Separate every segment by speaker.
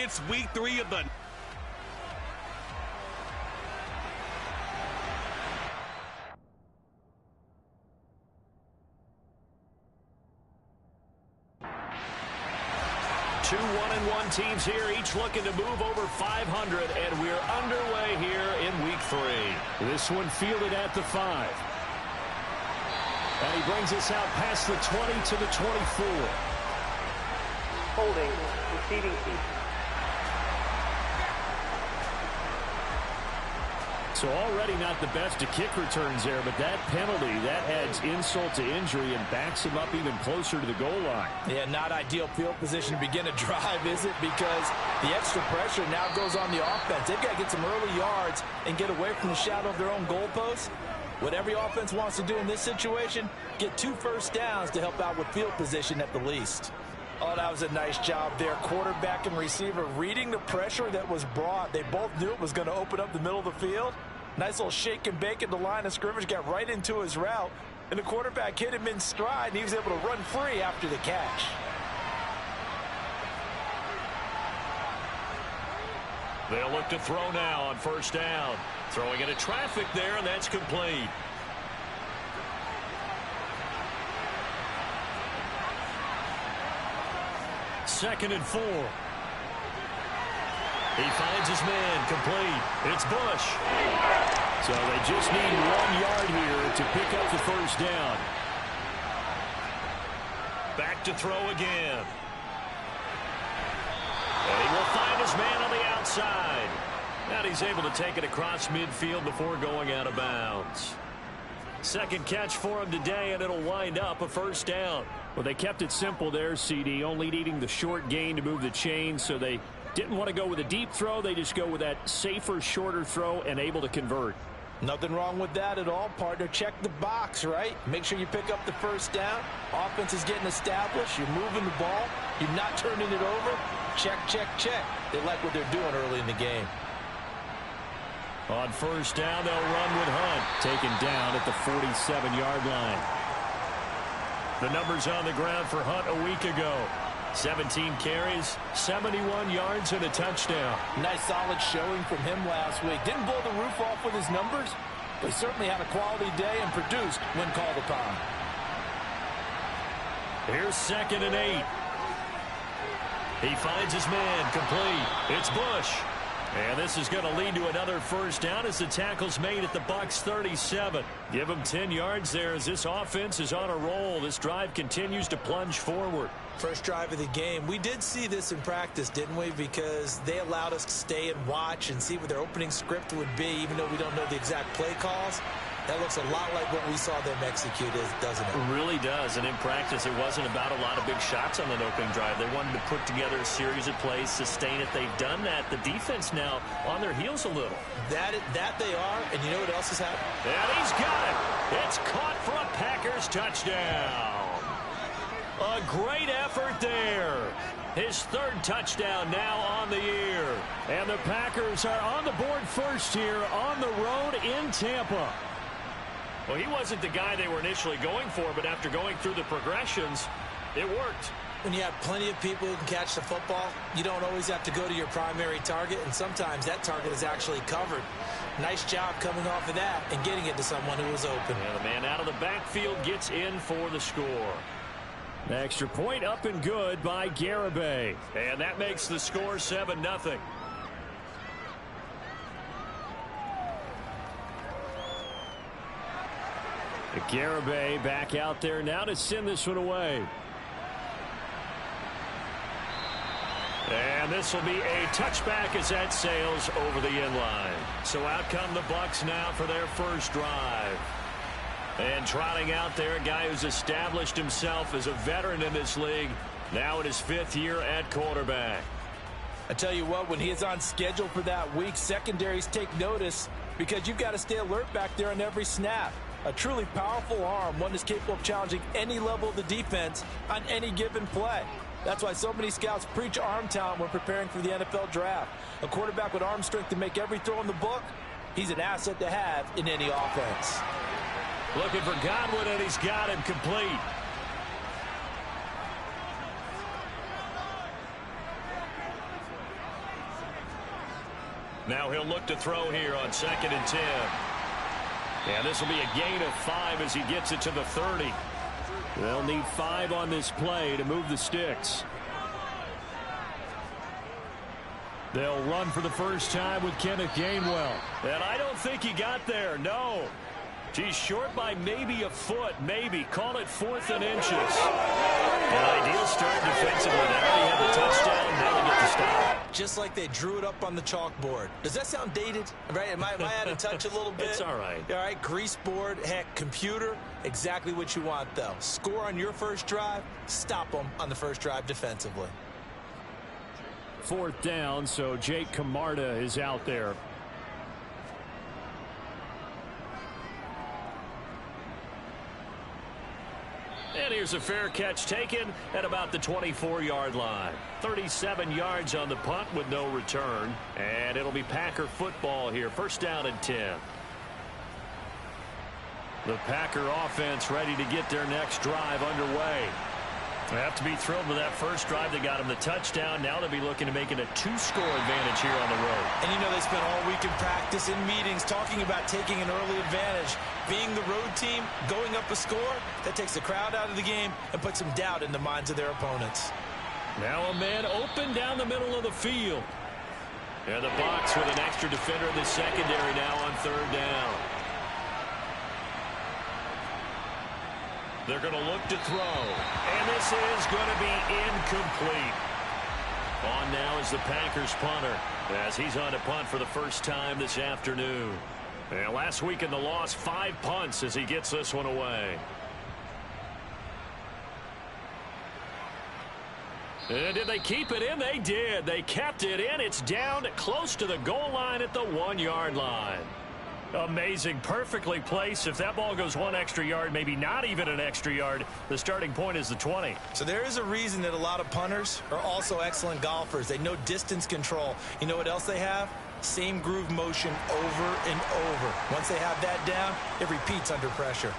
Speaker 1: It's week 3 of the...
Speaker 2: Two 1-1 teams here, each looking to move over 500, and we're underway here in week 3. This one fielded at the 5. And he brings us out past the 20 to the 24.
Speaker 3: Holding, receiving seat.
Speaker 2: So already not the best of kick returns there, but that penalty, that adds insult to injury and backs him up even closer to the goal line.
Speaker 4: Yeah, not ideal field position to begin a drive, is it? Because the extra pressure now goes on the offense. They've got to get some early yards and get away from the shadow of their own goalposts. What every offense wants to do in this situation, get 2 first downs to help out with field position at the least. Oh, that was a nice job there. Quarterback and receiver reading the pressure that was brought. They both knew it was going to open up the middle of the field. Nice little shake and bake at the line of scrimmage, got right into his route, and the quarterback hit him in stride, and he was able to run free after the catch.
Speaker 2: They'll look to throw now on first down. Throwing into traffic there, and that's complete. Second and 4. He finds his man, complete. It's Bush. So they just need 1 yard here to pick up the first down. Back to throw again. And he will find his man on the outside. And he's able to take it across midfield before going out of bounds. Second catch for him today, and it'll wind up a first down. Well, they kept it simple there, CD, only needing the short gain to move the chains, so they didn't want to go with a deep throw. They just go with that safer, shorter throw and able to convert.
Speaker 4: Nothing wrong with that at all, partner. Check the box, right? Make sure you pick up the first down. Offense is getting established. You're moving the ball. You're not turning it over. Check, check, check. They like what they're doing early in the game.
Speaker 2: On first down, they'll run with Hunt. Taken down at the 47-yard line. The numbers on the ground for Hunt a week ago. 17 carries, 71 yards, and a touchdown.
Speaker 4: Nice solid showing from him last week. Didn't blow the roof off with his numbers, but he certainly had a quality day and produced when called upon.
Speaker 2: Here's second and 8. He finds his man, complete. It's Bush. And this is going to lead to another first down as the tackle's made at the Bucs 37. Give them 10 yards there as this offense is on a roll. This drive continues to plunge forward.
Speaker 4: First drive of the game. We did see this in practice, didn't we? Because they allowed us to stay and watch and see what their opening script would be, even though we don't know the exact play calls. That looks a lot like what we saw them execute, doesn't it?
Speaker 2: It really does. And in practice, it wasn't about a lot of big shots on that opening drive. They wanted to put together a series of plays, sustain it. They've done that. The defense now on their heels a little.
Speaker 4: That they are. And you know what else has happened?
Speaker 2: And he's got it. It's caught for a Packers touchdown. A great effort there. His 3rd touchdown now on the year. And the Packers are on the board first here on the road in Tampa. Well, he wasn't the guy they were initially going for, but after going through the progressions, it worked.
Speaker 4: When you have plenty of people who can catch the football, you don't always have to go to your primary target, and sometimes that target is actually covered. Nice job coming off of that and getting it to someone who was open.
Speaker 2: Yeah, the man out of the backfield gets in for the score. The extra point up and good by Garibay. And that makes the score 7-0. Garibay back out there now to send this one away. And this will be a touchback as that sails over the end line. So out come the Bucs now for their first drive. And trotting out there, a guy who's established himself as a veteran in this league, now in his 5th year at quarterback.
Speaker 4: I tell you what, when he is on schedule for that week, secondaries take notice because you've got to stay alert back there on every snap. A truly powerful arm, one that's capable of challenging any level of the defense on any given play. That's why so many scouts preach arm talent when preparing for the NFL draft. A quarterback with arm strength to make every throw in the book, he's an asset to have in any offense.
Speaker 2: Looking for Godwin, and he's got him complete. Now he'll look to throw here on 2nd and 10. And this will be a gain of 5 as he gets it to the 30. They'll need 5 on this play to move the sticks. They'll run for the first time with Kenneth Gainwell. And I don't think he got there, no. He's short by maybe a foot, maybe. Call it 4th and inches. An ideal start defensively. They already have the touchdown. Now they get the stop.
Speaker 4: Just like they drew it up on the chalkboard. Does that sound dated? Right? Am I out of touch a little bit?
Speaker 2: It's all right.
Speaker 4: All right, grease board, heck, computer. Exactly what you want, though. Score on your first drive, stop them on the first drive defensively.
Speaker 2: 4th down, so Jake Camarda is out there. And here's a fair catch taken at about the 24-yard line. 37 yards on the punt with no return. And it'll be Packer football here. 1st down and 10. The Packer offense ready to get their next drive underway. They have to be thrilled with that first drive that got them the touchdown. Now they'll be looking to make it a 2-score advantage here on the road.
Speaker 4: And you know they spent all week in practice, in meetings, talking about taking an early advantage. Being the road team, going up a score, that takes the crowd out of the game and puts some doubt in the minds of their opponents.
Speaker 2: Now a man open down the middle of the field. And the box with an extra defender in the secondary now on 3rd down. They're going to look to throw. And this is going to be incomplete. On now is the Packers punter as he's on to punt for the first time this afternoon. And last week in the loss, 5 punts as he gets this one away. And did they keep it in? They did. They kept it in. It's down close to the goal line at the 1-yard line. Amazing. Perfectly placed. If that ball goes 1 extra yard, maybe not even an extra yard, the starting point is the 20.
Speaker 4: So there is a reason that a lot of punters are also excellent golfers. They know distance control. You know what else they have? Same groove motion over and over. Once they have that down, it repeats under pressure.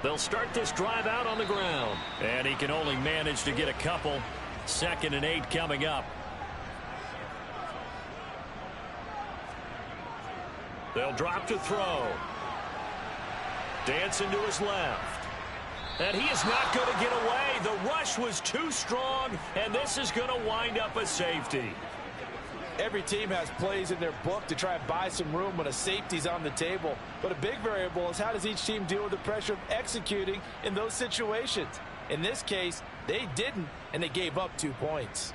Speaker 2: They'll start this drive out on the ground. And he can only manage to get a couple. 2nd and 8 coming up. They'll drop to throw. Dancing to his left. And he is not going to get away. The rush was too strong, and this is going to wind up a safety.
Speaker 4: Every team has plays in their book to try and buy some room when a safety's on the table. But a big variable is how does each team deal with the pressure of executing in those situations. In this case, they didn't, and they gave up 2 points.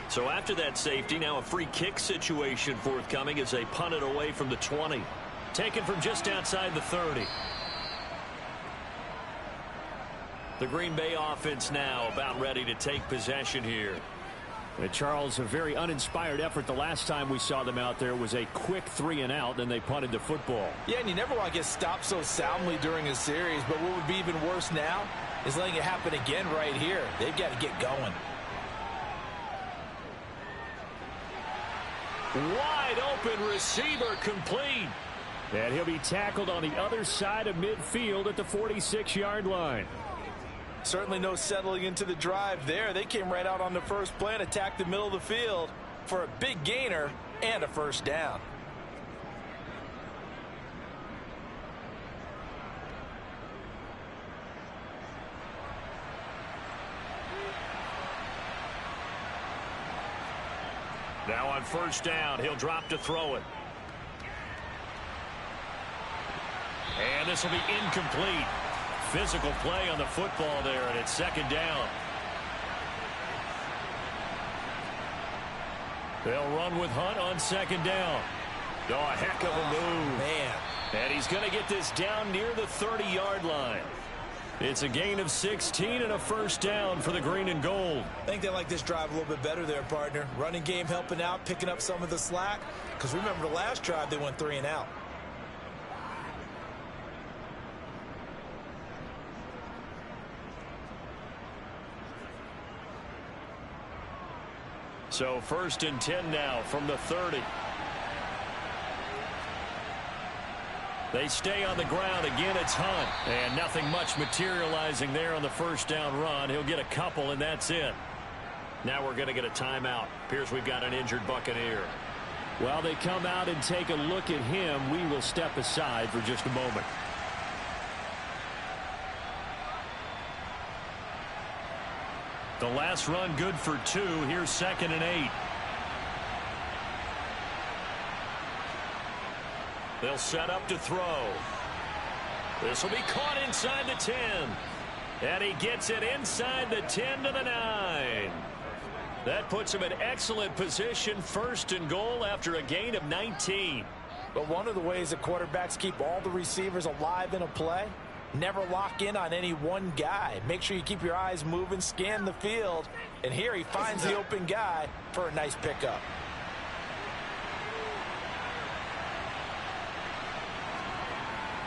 Speaker 2: So after that safety, now a free kick situation forthcoming as they punt it away from the 20. Taken from just outside the 30. The Green Bay offense now about ready to take possession here. And Charles, a very uninspired effort the last time we saw them out there was a quick 3 and out, then they punted the football.
Speaker 4: Yeah, and you never want to get stopped so soundly during a series, but what would be even worse now is letting it happen again right here. They've got to get going.
Speaker 2: Wide open receiver complete. And he'll be tackled on the other side of midfield at the 46-yard line.
Speaker 4: Certainly no settling into the drive there. They came right out on the first play and attacked the middle of the field for a big gainer and a first down.
Speaker 2: Now on first down, he'll drop to throw it. And this will be incomplete. Physical play on the football there, and it's 2nd down. They'll run with Hunt on 2nd down. Oh, a heck of a move.
Speaker 4: Man.
Speaker 2: And he's going to get this down near the 30-yard line. It's a gain of 16 and a first down for the green and gold.
Speaker 4: I think they like this drive a little bit better there, partner. Running game helping out, picking up some of the slack. Because remember the last drive, they went 3 and out.
Speaker 2: So 1st and 10 now from the 30. They stay on the ground. Again, it's Hunt. And nothing much materializing there on the first down run. He'll get a couple, and that's it. Now we're going to get a timeout. Appears we've got an injured Buccaneer. While they come out and take a look at him, we will step aside for just a moment. The last run good for 2. Here's 2nd and 8. They'll set up to throw. This will be caught inside the 10. And he gets it inside the 10 to the 9. That puts him in excellent position, 1st and goal after a gain of 19.
Speaker 4: But one of the ways that quarterbacks keep all the receivers alive in a play, never lock in on any one guy. Make sure you keep your eyes moving, scan the field. And here he finds the open guy for a nice pickup.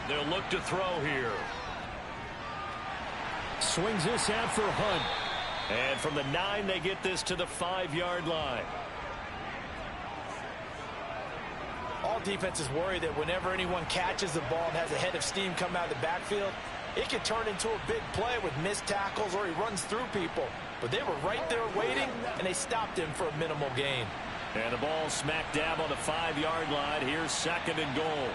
Speaker 2: They'll look to throw here. Swings this out for Hunt. And from the 9, they get this to the 5-yard line.
Speaker 4: All defenses worry that whenever anyone catches the ball and has a head of steam come out of the backfield, it can turn into a big play with missed tackles or he runs through people. But they were right there waiting, and they stopped him for a minimal gain.
Speaker 2: And the ball smack dab on the 5-yard line. Here's 2nd and goal.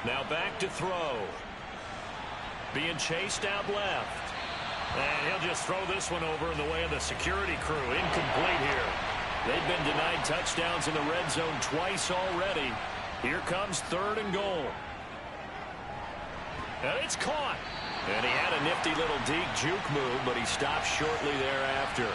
Speaker 2: Now back to throw. Being chased out left. And he'll just throw this one over in the way of the security crew. Incomplete here. They've been denied touchdowns in the red zone twice already. Here comes 3rd and goal. And it's caught. And he had a nifty little deep juke move, but he stopped shortly thereafter.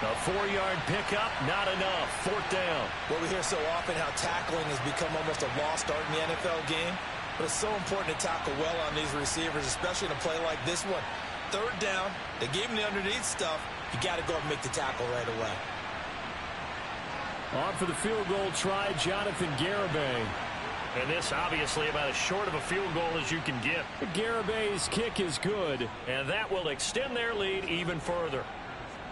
Speaker 2: A 4-yard pickup, not enough. 4th down.
Speaker 4: Well, we hear so often how tackling has become almost a lost art in the NFL game. But it's so important to tackle well on these receivers, especially in a play like this one. 3rd down, they gave him the underneath stuff. You got to go up and make the tackle right away.
Speaker 2: On for the field goal try, Jonathan Garibay. And this obviously about as short of a field goal as you can get. Garibay's kick is good, and that will extend their lead even further.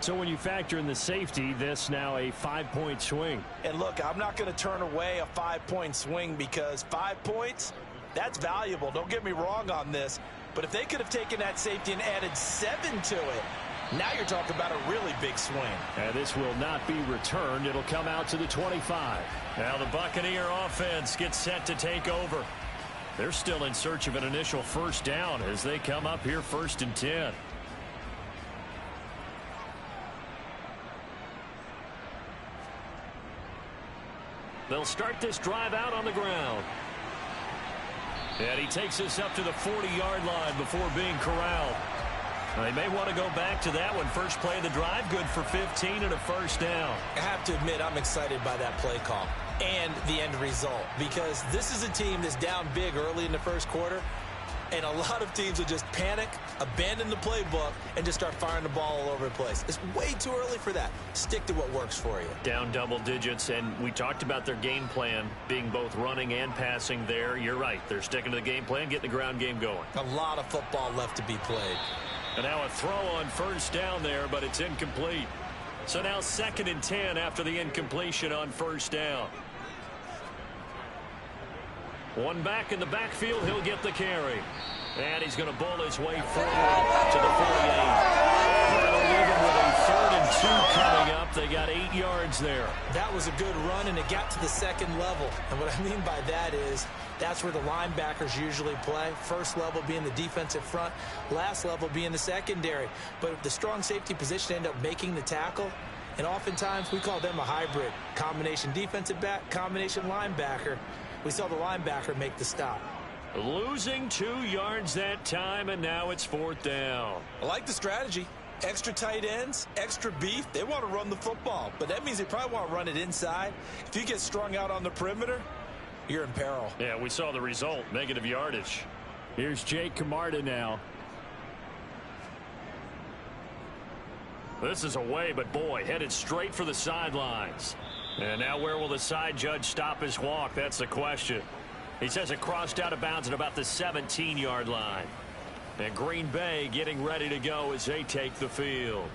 Speaker 2: So when you factor in the safety, this now a 5-point swing.
Speaker 4: And look, I'm not going to turn away a 5-point swing because 5 points, that's valuable. Don't get me wrong on this. But if they could have taken that safety and added 7 to it, now you're talking about a really big swing.
Speaker 2: And this will not be returned. It'll come out to the 25. Now the Buccaneer offense gets set to take over. They're still in search of an initial 1st down as they come up here 1st and 10. They'll start this drive out on the ground. And he takes this up to the 40-yard line before being corralled. They may want to go back to that one. First play of the drive, good for 15 and a 1st down.
Speaker 4: I have to admit, I'm excited by that play call and the end result because this is a team that's down big early in the 1st quarter, and a lot of teams will just panic, abandon the playbook, and just start firing the ball all over the place. It's way too early for that. Stick to what works for you.
Speaker 2: Down double digits, and we talked about their game plan being both running and passing there. You're right. They're sticking to the game plan, getting the ground game going.
Speaker 4: A lot of football left to be played.
Speaker 2: And now a throw on 1st down there, but it's incomplete. So now 2nd and 10 after the incompletion on 1st down. One back in the backfield, he'll get the carry. And he's going to bowl his way forward to the 48. That'll leave him with a 3rd and 2 coming up. They got 8 yards there.
Speaker 4: That was a good run, and it got to the 2nd level. And what I mean by that is that's where the linebackers usually play. 1st level being the defensive front, last level being the secondary. But the strong safety position ended up making the tackle. And oftentimes we call them a hybrid. Combination defensive back, combination linebacker. We saw the linebacker make the stop.
Speaker 2: Losing 2 yards that time, and now it's 4th down.
Speaker 4: I like the strategy. Extra tight ends, extra beef. They want to run the football, but that means they probably want to run it inside. If you get strung out on the perimeter, you're in peril.
Speaker 2: Yeah, we saw the result, negative yardage. Here's Jake Camarda now. This is away, but boy, headed straight for the sidelines. And now where will the side judge stop his walk? That's the question. He says it crossed out of bounds at about the 17-yard line. And Green Bay getting ready to go as they take the field.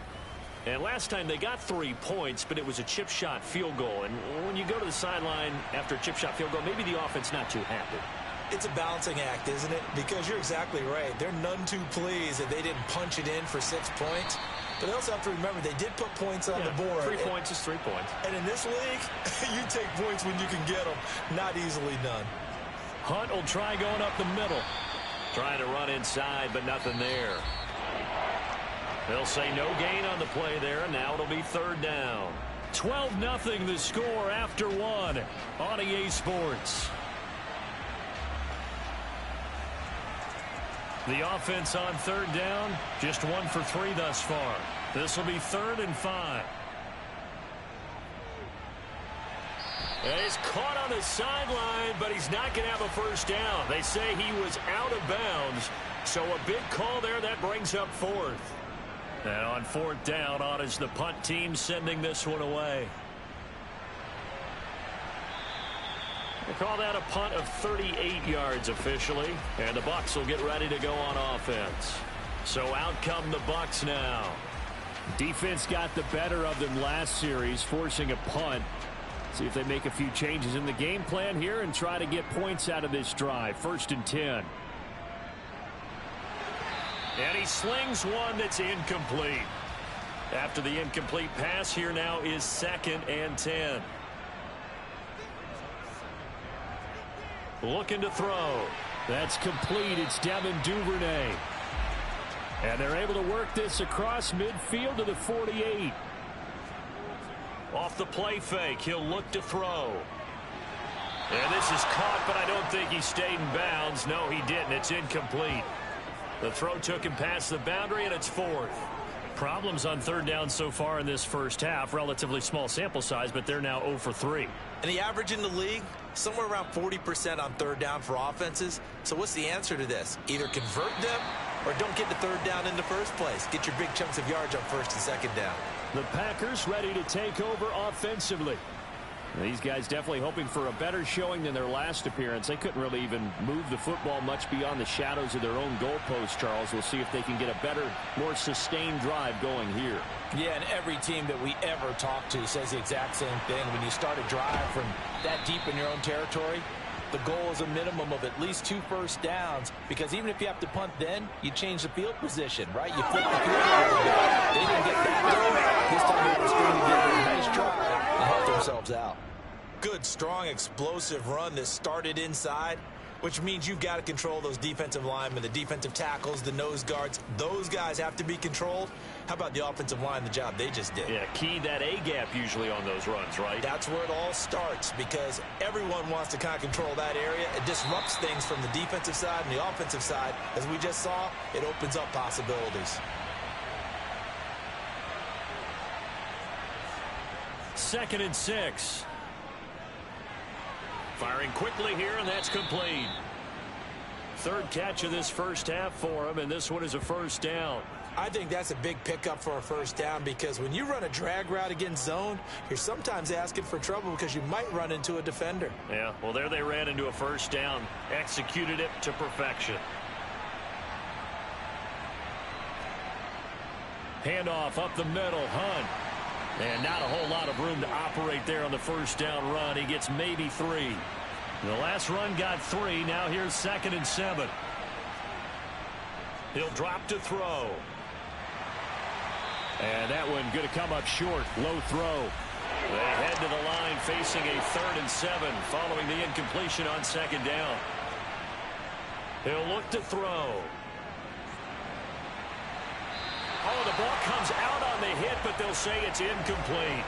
Speaker 2: And last time they got 3 points, but it was a chip shot field goal. And when you go to the sideline after a chip shot field goal, maybe the offense not too happy.
Speaker 4: It's a balancing act, isn't it? Because you're exactly right. They're none too pleased that they didn't punch it in for 6 points. But they also have to remember they did put points on the board.
Speaker 2: 3 points is 3 points.
Speaker 4: And in this league, you take points when you can get them. Not easily done.
Speaker 2: Hunt will try going up the middle. Trying to run inside, but nothing there. They'll say no gain on the play there, and now it'll be 3rd down. 12-0 the score after 1 on EA Sports. The offense on 3rd down, just 1 for 3 thus far. This will be 3rd and 5. And he's caught on the sideline, but he's not going to have a first down. They say he was out of bounds, so a big call there that brings up 4th. And on 4th down, on is the punt team sending this one away. They call that a punt of 38 yards officially, and the Bucs will get ready to go on offense. So out come the Bucs now.
Speaker 1: Defense got the better of them last series, forcing a punt. See if they make a few changes in the game plan here and try to get points out of this drive. 1st and 10.
Speaker 2: And he slings one that's incomplete. After the incomplete pass, here now is 2nd and 10. Looking to throw.
Speaker 1: That's complete. It's Devin Duvernay. And they're able to work this across midfield to the 48.
Speaker 2: Off the play fake, he'll look to throw. And this is caught, but I don't think he stayed in bounds. No, he didn't. It's incomplete. The throw took him past the boundary, and it's 4th.
Speaker 1: Problems on 3rd down so far in this first half. Relatively small sample size, but they're now 0 for 3.
Speaker 4: And the average in the league, somewhere around 40% on 3rd down for offenses. So what's the answer to this? Either convert them or don't get the 3rd down in the first place. Get your big chunks of yards on 1st and 2nd down.
Speaker 1: The Packers ready to take over offensively. These guys definitely hoping for a better showing than their last appearance. They couldn't really even move the football much beyond the shadows of their own goalpost, Charles. We'll see if they can get a better, more sustained drive going here.
Speaker 4: Yeah, and every team that we ever talk to says the exact same thing. When you start a drive from that deep in your own territory, the goal is a minimum of at least 2 first downs, because even if you have to punt then, you change the field position, right? You flip the field a little bit. They didn't get that though. This time they were going to get a nice drive and help themselves out. Good, strong, explosive run that started inside, which means you've got to control those defensive linemen, the defensive tackles, the nose guards. Those guys have to be controlled. How about the offensive line, the job they just did?
Speaker 2: Yeah, key that A-gap usually on those runs, right?
Speaker 4: That's where it all starts, because everyone wants to kind of control that area. It disrupts things from the defensive side and the offensive side. As we just saw, it opens up possibilities.
Speaker 2: 2nd and 6. Firing quickly here, and that's complete. 3rd catch of this first half for him, and this one is a first down.
Speaker 4: I think that's a big pickup for a first down, because when you run a drag route against zone, you're sometimes asking for trouble because you might run into a defender.
Speaker 2: Yeah, well, there they ran into a first down. Executed it to perfection.
Speaker 1: Handoff up the middle, Hunt. And not a whole lot of room to operate there on the first down run. He gets maybe 3. The last run got 3. Now here's 2nd and 7.
Speaker 2: He'll drop to throw.
Speaker 1: And that one going to come up short. Low throw.
Speaker 2: They head to the line facing a 3rd and 7 following the incompletion on 2nd down. He'll look to throw. Oh, the ball comes out on the hit, but they'll say it's incomplete.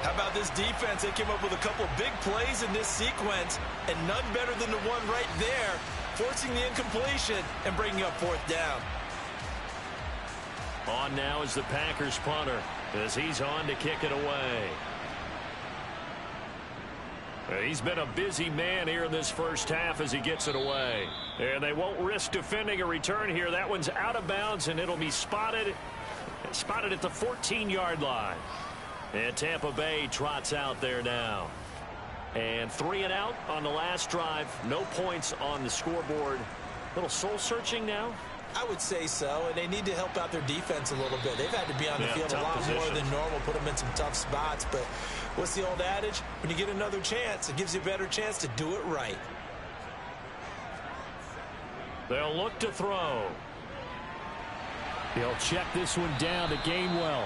Speaker 4: How about this defense? They came up with a couple of big plays in this sequence, and none better than the one right there, forcing the incompletion and bringing up 4th down.
Speaker 2: On now is the Packers punter, as he's on to kick it away. He's been a busy man here in this first half as he gets it away. And they won't risk defending a return here. That one's out of bounds, and it'll be spotted at the 14-yard line. And Tampa Bay trots out there now. And 3 and out on the last drive. No points on the scoreboard. A little soul-searching now.
Speaker 4: I would say so, and they need to help out their defense a little bit. They've had to be on the field a lot more than normal, put them in some tough spots. But what's the old adage? When you get another chance, it gives you a better chance to do it right.
Speaker 2: They'll look to throw.
Speaker 1: He'll check this one down to Gainwell.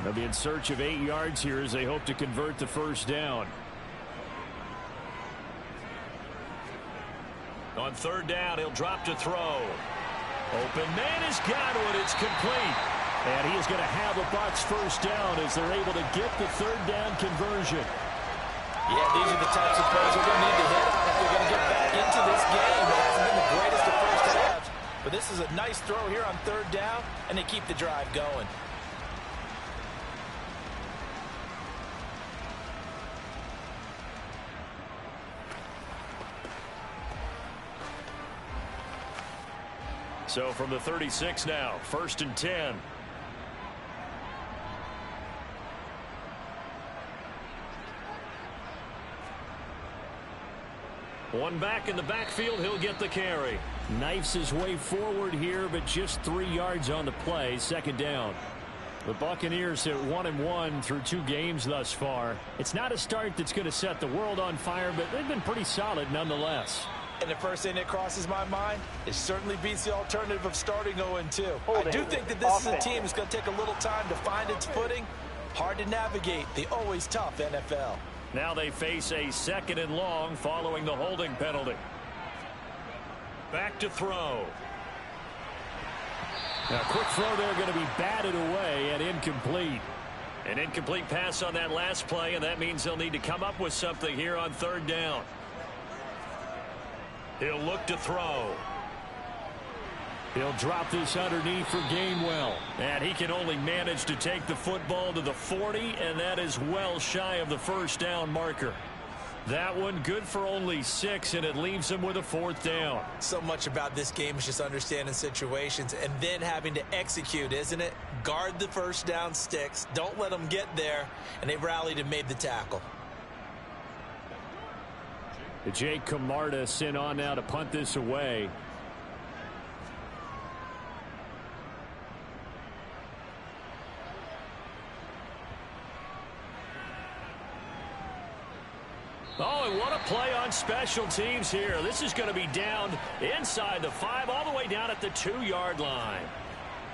Speaker 1: They'll be in search of 8 yards here as they hope to convert the first down.
Speaker 2: On third down, he'll drop to throw. Open man has got it. It's complete.
Speaker 1: And he is going to have a Bucs first down as they're able to get the third down conversion.
Speaker 4: Yeah, these are the types of plays we're going to need to hit on if they're going to get back into this game. It hasn't been the greatest of first halves, but this is a nice throw here on third down, and they keep the drive going.
Speaker 2: So from the 36 now, 1st and 10. One back in the backfield, he'll get the carry.
Speaker 1: Knifes his way forward here, but just 3 yards on the play. Second down. The Buccaneers hit 1-1 through 2 games thus far. It's not a start that's going to set the world on fire, but they've been pretty solid nonetheless.
Speaker 4: And the first thing that crosses my mind, it certainly beats the alternative of starting 0-2. I do think that this is a team that's going to take a little time to find its footing. Hard to navigate the always tough NFL.
Speaker 2: Now they face a 2nd and long following the holding penalty. Back to throw.
Speaker 1: Now, quick throw there going to be batted away and incomplete.
Speaker 2: An incomplete pass on that last play, and that means they'll need to come up with something here on third down. He'll look to throw.
Speaker 1: He'll drop this underneath for Gainwell.
Speaker 2: And he can only manage to take the football to the 40, and that is well shy of the first down marker. That one good for only 6, and it leaves him with a 4th down.
Speaker 4: So much about this game is just understanding situations and then having to execute, isn't it? Guard the first down sticks. Don't let them get there, and they rallied and made the tackle.
Speaker 1: Jake Camarda sent on now to punt this away.
Speaker 2: Oh, and what a play on special teams here. This is going to be down inside the 5, all the way down at the 2-yard line.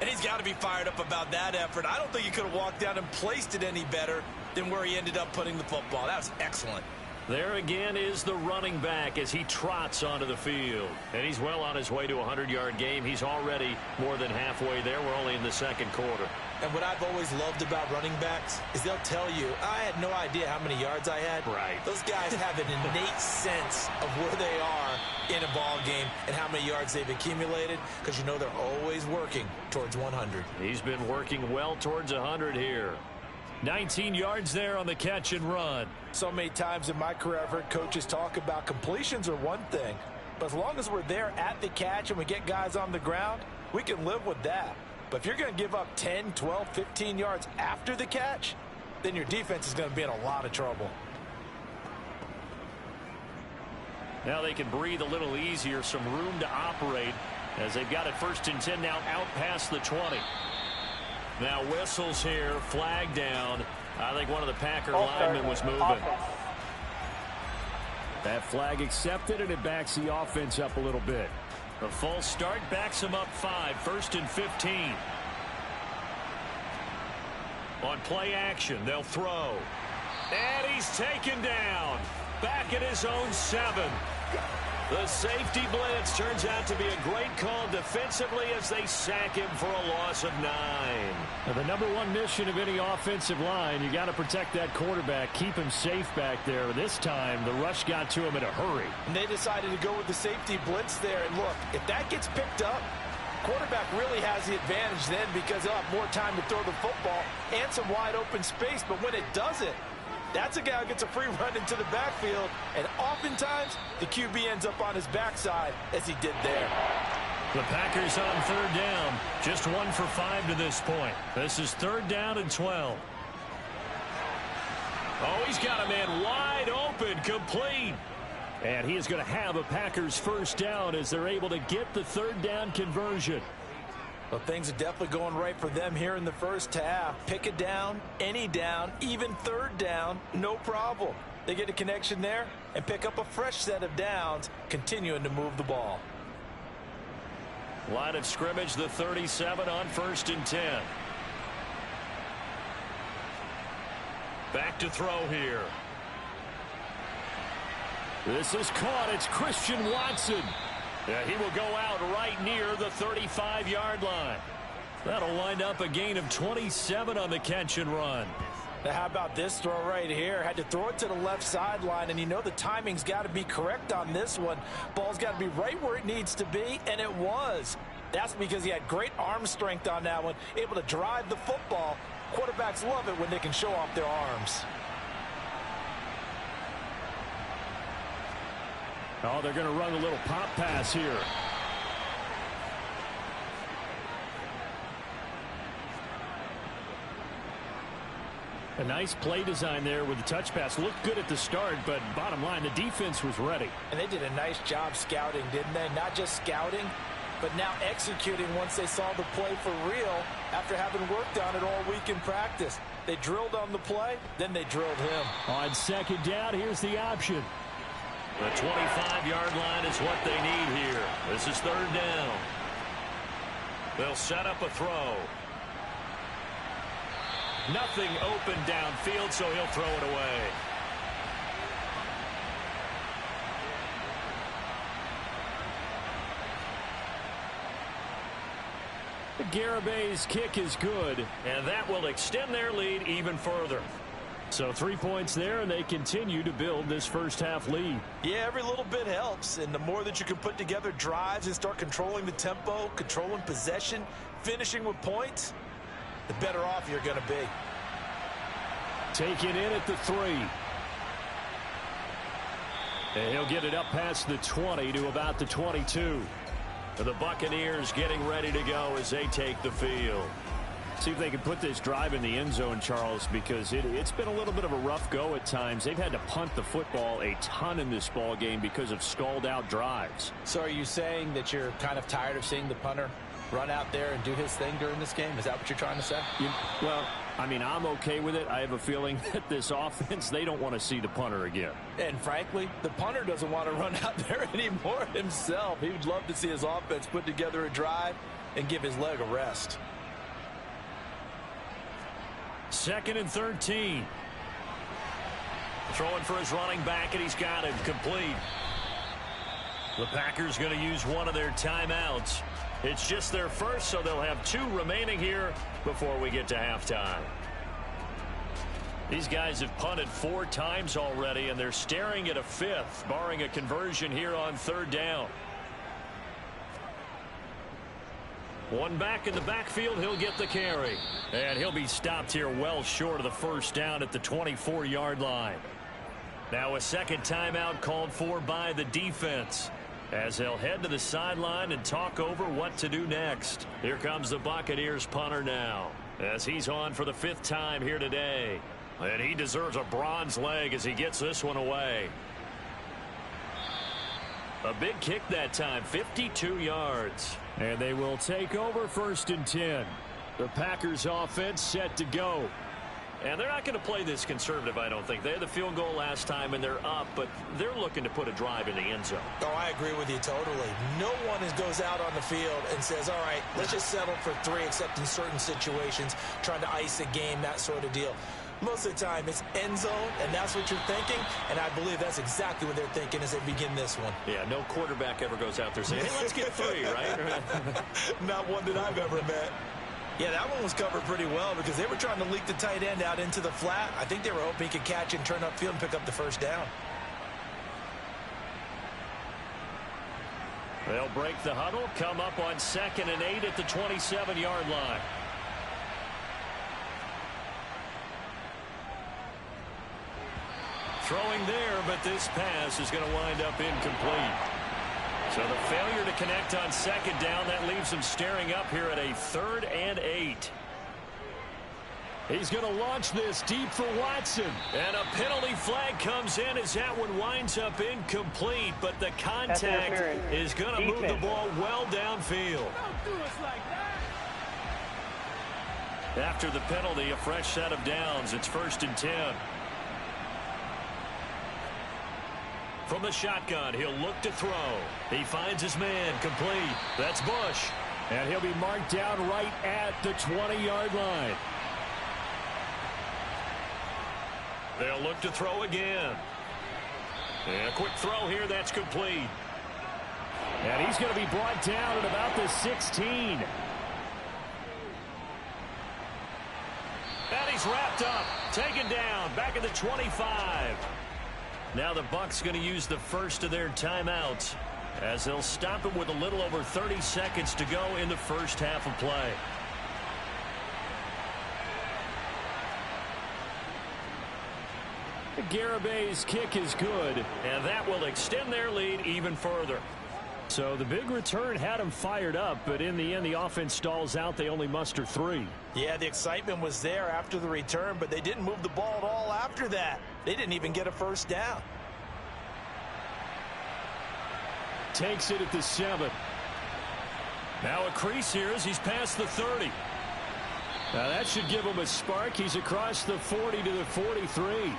Speaker 4: And he's got to be fired up about that effort. I don't think he could have walked down and placed it any better than where he ended up putting the football. That was excellent.
Speaker 2: There again is the running back as he trots onto the field. And he's well on his way to a 100-yard game. He's already more than halfway there. We're only in the 2nd quarter.
Speaker 4: And what I've always loved about running backs is they'll tell you, I had no idea how many yards I had.
Speaker 2: Right.
Speaker 4: Those guys have an innate sense of where they are in a ball game and how many yards they've accumulated, because you know they're always working towards 100.
Speaker 2: He's been working well towards 100 here.
Speaker 1: 19 yards there on the catch and run.
Speaker 4: So many times in my career I've heard coaches talk about completions are one thing, but as long as we're there at the catch and we get guys on the ground, we can live with that. But if you're going to give up 10, 12, 15 yards after the catch, then your defense is going to be in a lot of trouble.
Speaker 2: Now they can breathe a little easier, some room to operate as they've got it 1st and 10 now out past the 20. Now whistles here, flag down. I think one of the Packer linemen was moving.
Speaker 1: That flag accepted, and it backs the offense up a little bit.
Speaker 2: The false start backs him up 5, 1st and 15. On play action, they'll throw. And he's taken down. Back at his own 7. The safety blitz turns out to be a great call defensively as they sack him for a loss of 9.
Speaker 1: Now, the #1 mission of any offensive line, you got to protect that quarterback, keep him safe back there. This time, the rush got to him in a hurry.
Speaker 4: And they decided to go with the safety blitz there. And look, if that gets picked up, quarterback really has the advantage then because he'll have more time to throw the football and some wide open space. But when it doesn't, that's a guy who gets a free run into the backfield, and oftentimes the QB ends up on his backside as he did there.
Speaker 2: The Packers on third down, just 1 for 5 to this point. This is 3rd down and 12. Oh, he's got a man wide open, complete.
Speaker 1: And he is going to have a Packers first down as they're able to get the 3rd down conversion.
Speaker 4: Well, things are definitely going right for them here in the first half. Pick it down, any down, even 3rd down, no problem. They get a connection there and pick up a fresh set of downs, continuing to move the ball.
Speaker 2: Line of scrimmage, the 37 on 1st and 10. Back to throw here.
Speaker 1: This is caught. It's Christian Watson.
Speaker 2: Yeah, he will go out right near the 35-yard line. That'll wind up a gain of 27 on the catch and run.
Speaker 4: Now, how about this throw right here? Had to throw it to the left sideline, and you know the timing's got to be correct on this one. Ball's got to be right where it needs to be, and it was. That's because he had great arm strength on that one, able to drive the football. Quarterbacks love it when they can show off their arms.
Speaker 1: Oh, they're going to run a little pop pass here. A nice play design there with the touch pass. Looked good at the start, but bottom line, the defense was ready.
Speaker 4: And they did a nice job scouting, didn't they? Not just scouting, but now executing once they saw the play for real after having worked on it all week in practice. They drilled on the play, then they drilled him.
Speaker 1: On second down, here's the option.
Speaker 2: The 25-yard line is what they need here. This is 3rd down. They'll set up a throw. Nothing open downfield, so he'll throw it away.
Speaker 1: Garabay's kick is good,
Speaker 2: and that will extend their lead even further.
Speaker 1: So 3 points there, and they continue to build this first half lead.
Speaker 4: Yeah, every little bit helps, and the more that you can put together drives and start controlling the tempo, controlling possession, finishing with points, the better off you're going to be.
Speaker 1: Taken in at the 3. And he'll get it up past the 20 to about the 22.
Speaker 2: The Buccaneers getting ready to go as they take the field.
Speaker 1: See if they can put this drive in the end zone, Charles, because it's been a little bit of a rough go at times. They've had to punt the football a ton in this ball game because of stalled-out drives.
Speaker 4: So are you saying that you're kind of tired of seeing the punter run out there and do his thing during this game? Is that what you're trying to say?
Speaker 1: Well, I mean, I'm okay with it. I have a feeling that this offense, they don't want to see the punter again.
Speaker 4: And frankly, the punter doesn't want to run out there anymore himself. He would love to see his offense put together a drive and give his leg a rest.
Speaker 2: 2nd and 13. Throwing for his running back, and he's got it complete. The Packers going to use one of their timeouts. It's just their first, so they'll have 2 remaining here before we get to halftime. These guys have punted 4 times already, and they're staring at a 5th, barring a conversion here on 3rd down. One back in the backfield, he'll get the carry. And he'll be stopped here well short of the first down at the 24-yard line. Now a second timeout called for by the defense, as they'll head to the sideline and talk over what to do next. Here comes the Buccaneers punter now, as he's on for the 5th time here today. And he deserves a bronze leg as he gets this one away. A big kick that time, 52 yards.
Speaker 1: And they will take over 1st and 10. The Packers offense set to go.
Speaker 2: And they're not going to play this conservative, I don't think. They had the field goal last time, and they're up, but they're looking to put a drive in the end zone.
Speaker 4: Oh, I agree with you totally. No one goes out on the field and says, all right, let's just settle for 3, except in certain situations, trying to ice a game, that sort of deal. Most of the time, it's end zone, and that's what you're thinking, and I believe that's exactly what they're thinking as they begin this one.
Speaker 2: Yeah, no quarterback ever goes out there saying, hey, let's get 3, right?
Speaker 4: Not one that I've ever met. Yeah, that one was covered pretty well because they were trying to leak the tight end out into the flat. I think they were hoping he could catch and turn upfield and pick up the first down.
Speaker 2: They'll break the huddle, come up on 2nd and 8 at the 27-yard line. Throwing there, but this pass is going to wind up incomplete. So the failure to connect on 2nd down, that leaves them staring up here at a 3rd and 8.
Speaker 1: He's going to launch this deep for Watson.
Speaker 2: And a penalty flag comes in as that one winds up incomplete, but the contact is going to move the ball well downfield.
Speaker 3: Don't do us like that.
Speaker 2: After the penalty, a fresh set of downs. It's 1st and 10. From the shotgun, he'll look to throw. He finds his man, complete. That's Bush.
Speaker 1: And he'll be marked down right at the 20-yard line.
Speaker 2: They'll look to throw again. And a quick throw here, that's complete.
Speaker 1: And he's going to be brought down at about the 16. And
Speaker 2: he's wrapped up, taken down, back at the 25. Now the Bucs going to use the first of their timeouts as they'll stop him with a little over 30 seconds to go in the first half of play.
Speaker 1: Garabay's kick is good,
Speaker 2: and that will extend their lead even further.
Speaker 1: So the big return had him fired up, but in the end the offense stalls out. They only muster 3.
Speaker 4: Yeah, the excitement was there after the return, but they didn't move the ball at all after that. They didn't even get a first down.
Speaker 1: Takes it at the 7.
Speaker 2: Now a crease here as he's past the 30.
Speaker 1: Now that should give him a spark. He's across the 40 to the 43.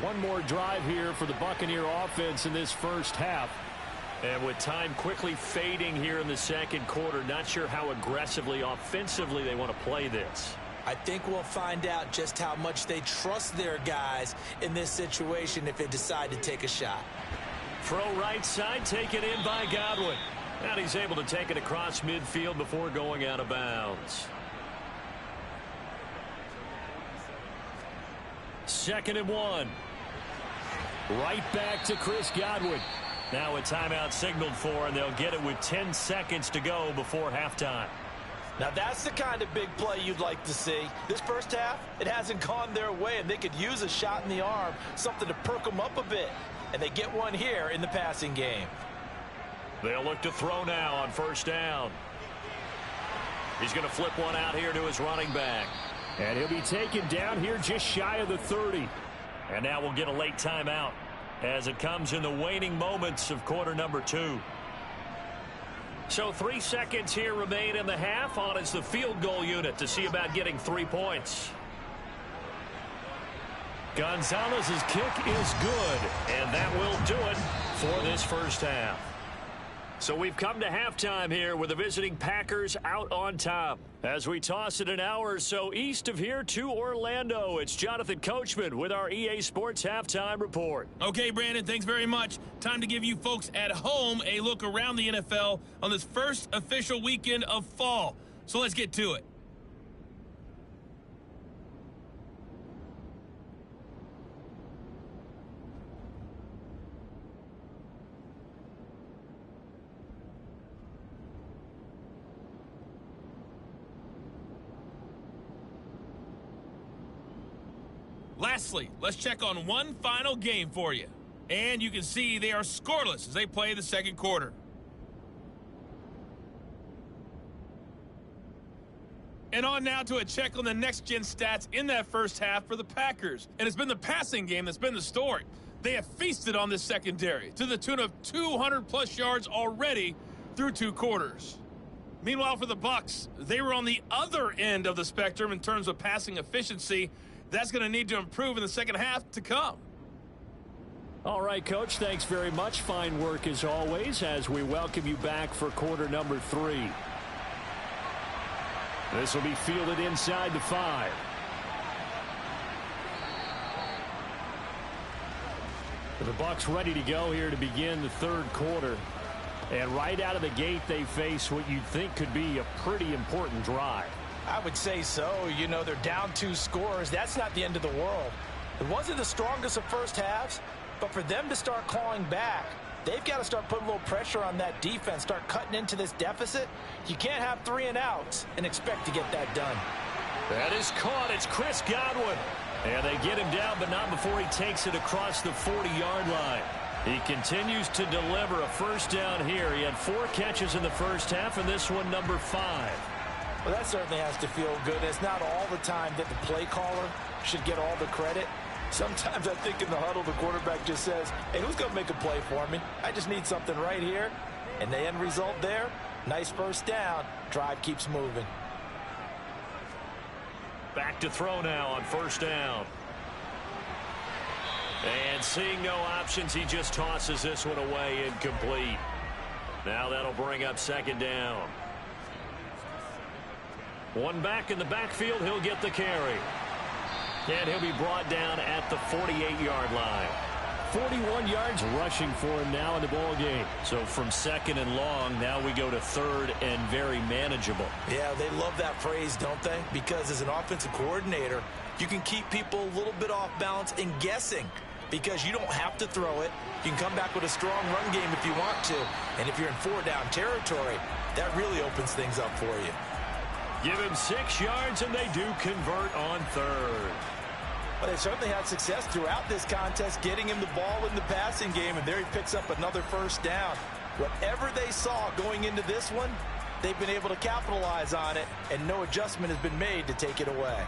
Speaker 1: One more drive here for the Buccaneer offense in this first half.
Speaker 2: And with time quickly fading here in the second quarter, not sure how aggressively, offensively they want to play this.
Speaker 4: I think we'll find out just how much they trust their guys in this situation if they decide to take a shot.
Speaker 2: Throw right side, taken in by Godwin. And he's able to take it across midfield before going out of bounds. 2nd and 1.
Speaker 1: Right back to Chris Godwin.
Speaker 2: Now a timeout signaled for, and they'll get it with 10 seconds to go before halftime.
Speaker 4: Now that's the kind of big play you'd like to see. This first half, it hasn't gone their way, and they could use a shot in the arm, something to perk them up a bit. And they get one here in the passing game.
Speaker 2: They'll look to throw now on first down. He's going to flip one out here to his running back.
Speaker 1: And he'll be taken down here just shy of the 30.
Speaker 2: And now we'll get a late timeout as it comes in the waning moments of quarter number 2. So 3 seconds here remain in the half. On is the field goal unit to see about getting 3 points.
Speaker 1: Gonzalez's kick is good,
Speaker 2: and that will do it for this first half. So we've come to halftime here with the visiting Packers out on top. As we toss it an hour or so east of here to Orlando, it's Jonathan Coachman with our EA Sports Halftime Report.
Speaker 3: Okay, Brandon, thanks very much. Time to give you folks at home a look around the NFL on this first official weekend of fall. So let's get to it. Lastly, let's check on one final game for you. And you can see they are scoreless as they play the second quarter. And on now to a check on the next-gen stats in that first half for the Packers. And it's been the passing game that's been the story. They have feasted on this secondary to the tune of 200-plus yards already through 2 quarters. Meanwhile, for the Bucs, they were on the other end of the spectrum in terms of passing efficiency. That's going to need to improve in the second half to come.
Speaker 1: All right, Coach, thanks very much. Fine work as always as we welcome you back for quarter number 3. This will be fielded inside the 5. The Bucs ready to go here to begin the third quarter. And right out of the gate, they face what you'd think could be a pretty important drive.
Speaker 4: I would say so. You know, they're down 2 scores. That's not the end of the world. It wasn't the strongest of first halves, but for them to start clawing back, they've got to start putting a little pressure on that defense, start cutting into this deficit. You can't have 3 and outs and expect to get that done.
Speaker 2: That is caught. It's Chris Godwin. And they get him down, but not before he takes it across the 40-yard line. He continues to deliver a first down here. He had 4 catches in the first half, and this one number 5.
Speaker 4: Well, that certainly has to feel good. It's not all the time that the play caller should get all the credit. Sometimes I think in the huddle, the quarterback just says, hey, who's going to make a play for me? I just need something right here. And the end result there, nice first down. Drive keeps moving.
Speaker 2: Back to throw now on first down. And seeing no options, he just tosses this one away incomplete. Now that'll bring up second down. One back in the backfield, he'll get the carry. And he'll be brought down at the 48-yard line.
Speaker 1: 41 yards rushing for him now in the ball game.
Speaker 2: So from second and long, now we go to third and very manageable.
Speaker 4: Yeah, they love that phrase, don't they? Because as an offensive coordinator, you can keep people a little bit off balance and guessing because you don't have to throw it. You can come back with a strong run game if you want to. And if you're in four-down territory, that really opens things up for you.
Speaker 2: Give him 6 yards, and they do convert on third.
Speaker 4: But they certainly had success throughout this contest getting him the ball in the passing game, and there he picks up another first down. Whatever they saw going into this one, they've been able to capitalize on it, and no adjustment has been made to take it away.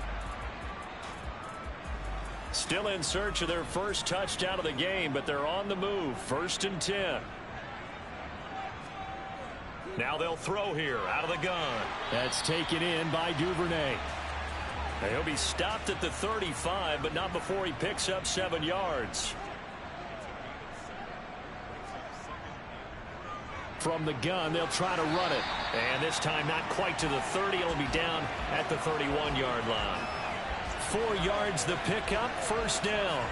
Speaker 2: Still in search of their first touchdown of the game, but they're on the move. 1st and 10. Now they'll throw here out of the gun.
Speaker 1: That's taken in by Duvernay.
Speaker 2: He'll be stopped at the 35, but not before he picks up 7 yards.
Speaker 1: From the gun, they'll try to run it.
Speaker 2: And this time not quite to the 30. It'll be down at the 31-yard line.
Speaker 1: 4 yards the pickup, first down.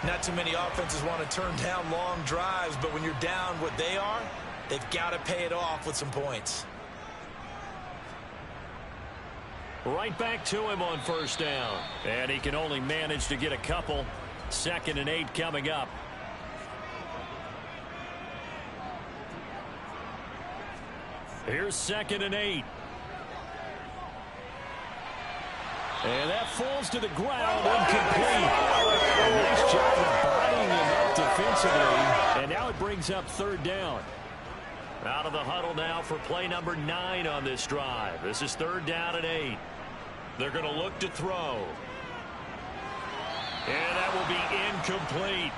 Speaker 4: Not too many offenses want to turn down long drives, but when you're down what they are, they've got to pay it off with some points.
Speaker 2: Right back to him on first down. And he can only manage to get a couple. 2nd and 8 coming up. Here's 2nd and 8.
Speaker 1: And that falls to the ground, incomplete. A nice job of bodying him up defensively. And now it brings up 3rd down.
Speaker 2: Out of the huddle now for play number 9 on this drive. This is 3rd down and 8. They're going to look to throw. And that will be incomplete.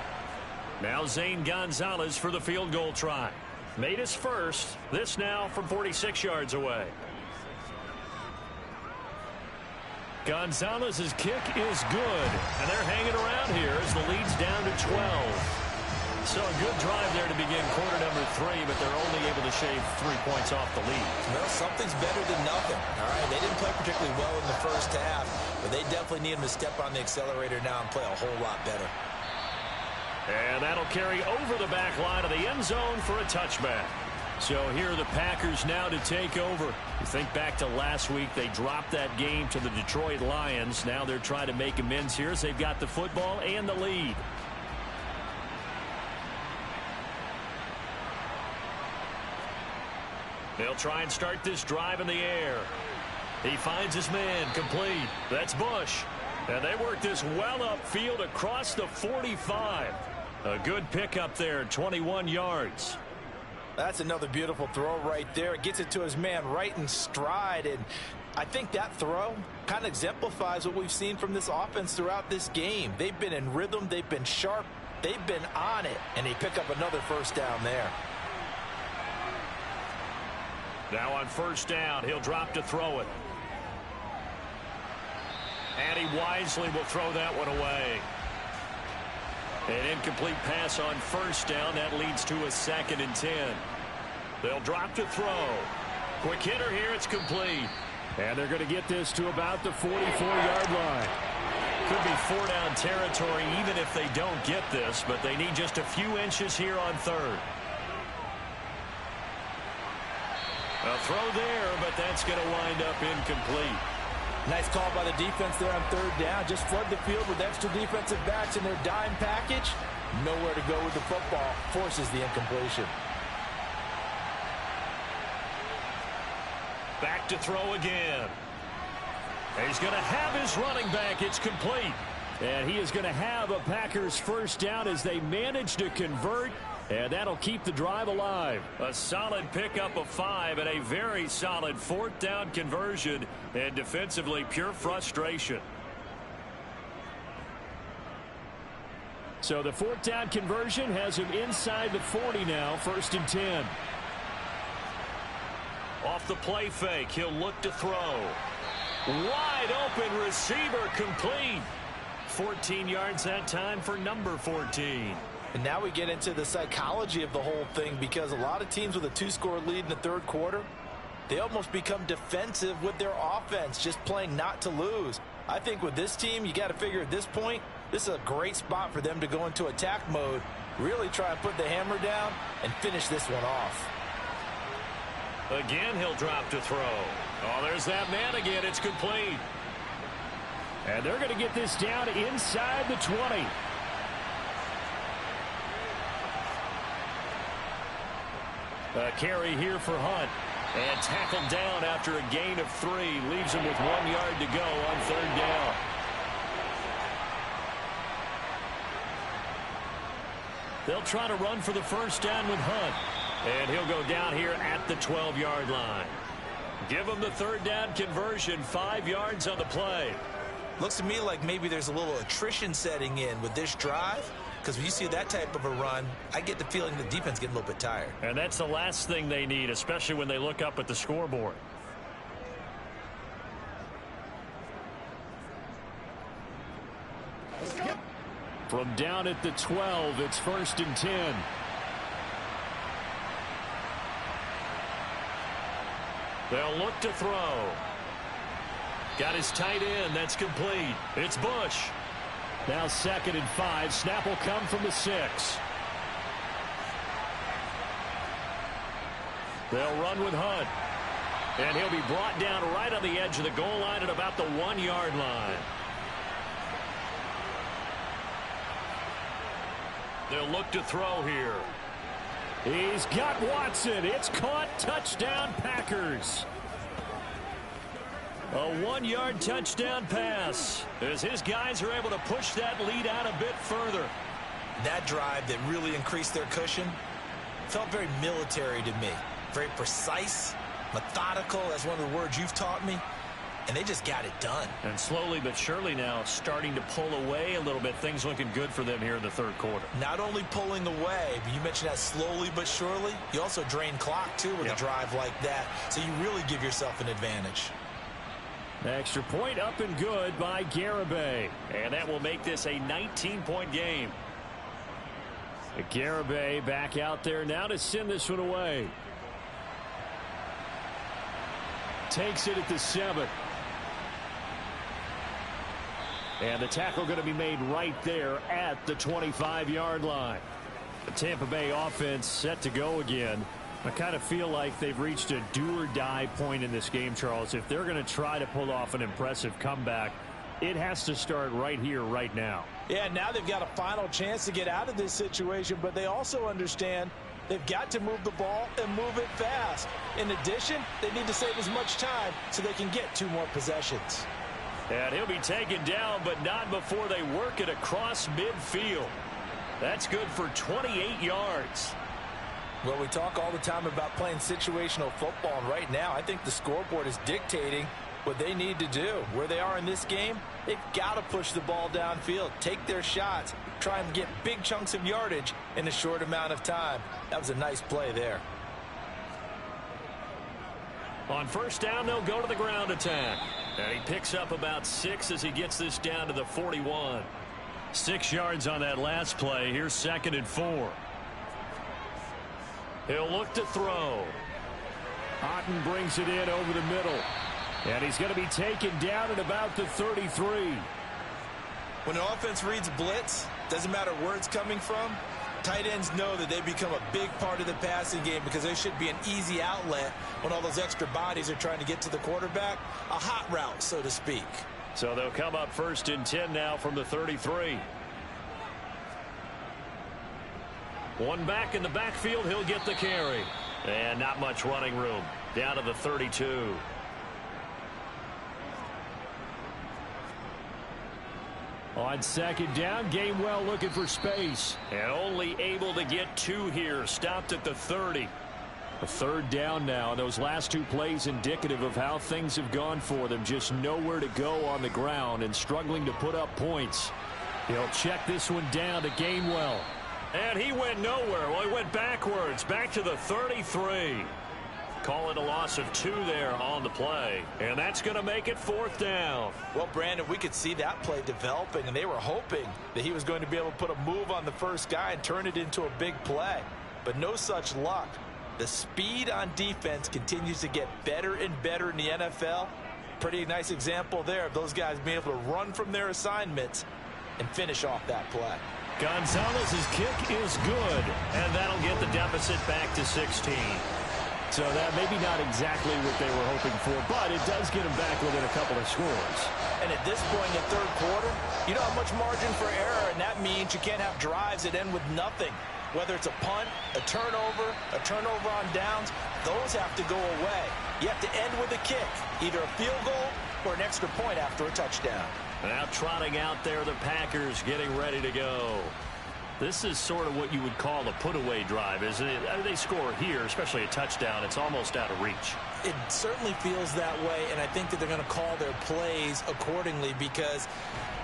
Speaker 2: Now Zane Gonzalez for the field goal try. Made his first. This now from 46 yards away.
Speaker 1: Gonzalez's kick is good. And they're hanging around here as the lead's down to 12.
Speaker 2: So a good drive there to begin quarter number 3, but they're only able to shave 3 points off the lead.
Speaker 4: Well, something's better than nothing. All right, they didn't play particularly well in the first half, but they definitely need them to step on the accelerator now and play a whole lot better.
Speaker 2: And that'll carry over the back line of the end zone for a touchback.
Speaker 1: So here are the Packers now to take over. You think back to last week, they dropped that game to the Detroit Lions. Now they're trying to make amends here as they've got the football and the lead.
Speaker 2: They'll try and start this drive in the air. He finds his man, complete. That's Bush. And they work this well upfield across the 45. A good pickup there, 21 yards.
Speaker 4: That's another beautiful throw right there. It gets it to his man right in stride. And I think that throw kind of exemplifies what we've seen from this offense throughout this game. They've been in rhythm. They've been sharp. They've been on it. And they pick up another first down there.
Speaker 2: Now on first down, he'll drop to throw it. And he wisely will throw that one away. An incomplete pass on first down. That leads to a 2nd and 10. They'll drop to throw. Quick hitter here. It's complete.
Speaker 1: And they're going to get this to about the 44-yard line.
Speaker 2: Could be 4-down territory even if they don't get this, but they need just a few inches here on third. A throw there, but that's going to wind up incomplete.
Speaker 4: Nice call by the defense there on 3rd down. Just flood the field with extra defensive backs in their dime package. Nowhere to go with the football. Forces the incompletion.
Speaker 2: Back to throw again. He's going to have his running back. It's complete.
Speaker 1: And he is going to have a Packers first down as they manage to convert. And that'll keep the drive alive.
Speaker 2: A solid pickup of 5 and a very solid 4th down conversion. And defensively, pure frustration.
Speaker 1: So the 4th down conversion has him inside the 40 now. 1st and 10.
Speaker 2: Off the play fake, he'll look to throw. Wide open receiver complete. 14 yards that time for number 14.
Speaker 4: And now we get into the psychology of the whole thing, because a lot of teams with a 2-score lead in the third quarter, they almost become defensive with their offense, just playing not to lose. I think with this team, you got to figure at this point, this is a great spot for them to go into attack mode, really try and put the hammer down and finish this one off.
Speaker 2: Again, he'll drop to throw. Oh, there's that man again. It's complete.
Speaker 1: And they're going to get this down inside the 20. A carry here for Hunt. And tackled down after a gain of 3. Leaves him with 1 yard to go on third down. They'll try to run for the first down with Hunt. And he'll go down here at the 12-yard line. Give him the third down conversion. 5 yards on the play.
Speaker 4: Looks to me like maybe there's a little attrition setting in with this drive, because when you see that type of a run, I get the feeling the defense getting a little bit tired.
Speaker 1: And that's the last thing they need, especially when they look up at the scoreboard. From down at the 12, it's 1st and 10. They'll look to throw. Got his tight end. That's complete. It's Bush. Now 2nd and 5. Snap will come from the 6. They'll run with Hunt. And he'll be brought down right on the edge of the goal line at about the 1 yard line. They'll look to throw here. He's got Watson. It's caught. Touchdown, Packers. A 1 yard touchdown pass as his guys are able to push that lead out a bit further.
Speaker 4: That drive that really increased their cushion felt very military to me. Very precise, methodical. That's one of the words you've taught me. And they just got it done.
Speaker 1: And slowly but surely now starting to pull away a little bit. Things looking good for them here in the third quarter.
Speaker 4: Not only pulling away, but you mentioned that slowly but surely. You also drain clock, too, with a drive like that. So you really give yourself an advantage.
Speaker 1: Extra point up and good by Garibay. And that will make this a 19-point game. Garibay back out there now to send this one away. Takes it at the 7. And the tackle going to be made right there at the 25-yard line. The Tampa Bay offense set to go again. I kind of feel like they've reached a do-or-die point in this game, Charles. If they're going to try to pull off an impressive comeback, it has to start right here, right now.
Speaker 4: Yeah, now they've got a final chance to get out of this situation, but they also understand they've got to move the ball and move it fast. In addition, they need to save as much time so they can get 2 more possessions.
Speaker 1: And he'll be taken down, but not before they work it across midfield. That's good for 28 yards.
Speaker 4: Well, we talk all the time about playing situational football, and right now I think the scoreboard is dictating what they need to do. Where they are in this game, they've got to push the ball downfield, take their shots, try and get big chunks of yardage in a short amount of time. That was a nice play there.
Speaker 1: On first down, they'll go to the ground attack. And he picks up about 6 as he gets this down to the 41. 6 yards on that last play. Here's 2nd and 4. He'll look to throw. Otten brings it in over the middle. And he's going to be taken down at about the 33.
Speaker 4: When an offense reads blitz, doesn't matter where it's coming from, tight ends know that they become a big part of the passing game because there should be an easy outlet when all those extra bodies are trying to get to the quarterback. A hot route, so to speak.
Speaker 1: So they'll come up 1st and 10 now from the 33. One back in the backfield, he'll get the carry. And not much running room. Down to the 32. On 2nd down, Gainwell looking for space. And only able to get 2 here. Stopped at the 30. A 3rd down now. Those last 2 plays indicative of how things have gone for them. Just nowhere to go on the ground and struggling to put up points. He'll check this one down to Gainwell. And he went nowhere. Well, he went backwards. Back to the 33.
Speaker 2: Call it a loss of 2 there on the play. And that's going to make it 4th down.
Speaker 4: Well, Brandon, we could see that play developing, and they were hoping that he was going to be able to put a move on the first guy and turn it into a big play. But no such luck. The speed on defense continues to get better and better in the NFL. Pretty nice example there of those guys being able to run from their assignments and finish off that play.
Speaker 2: Gonzalez's kick is good, and that'll get the deficit back to 16.
Speaker 1: So that maybe not exactly what they were hoping for, but it does get them back within a couple of scores. And
Speaker 4: at this point in the third quarter, you don't have much margin for error, and that means you can't have drives that end with nothing. Whether it's a punt, a turnover on downs, those have to go away. You have to end with a kick, either a field goal or an extra point after a touchdown.
Speaker 2: Now trotting out there, the Packers getting ready to go. This is sort of what you would call a put-away drive, isn't it? I mean, they score here, especially a touchdown. It's almost out of reach.
Speaker 4: It certainly feels that way, and I think that they're going to call their plays accordingly, because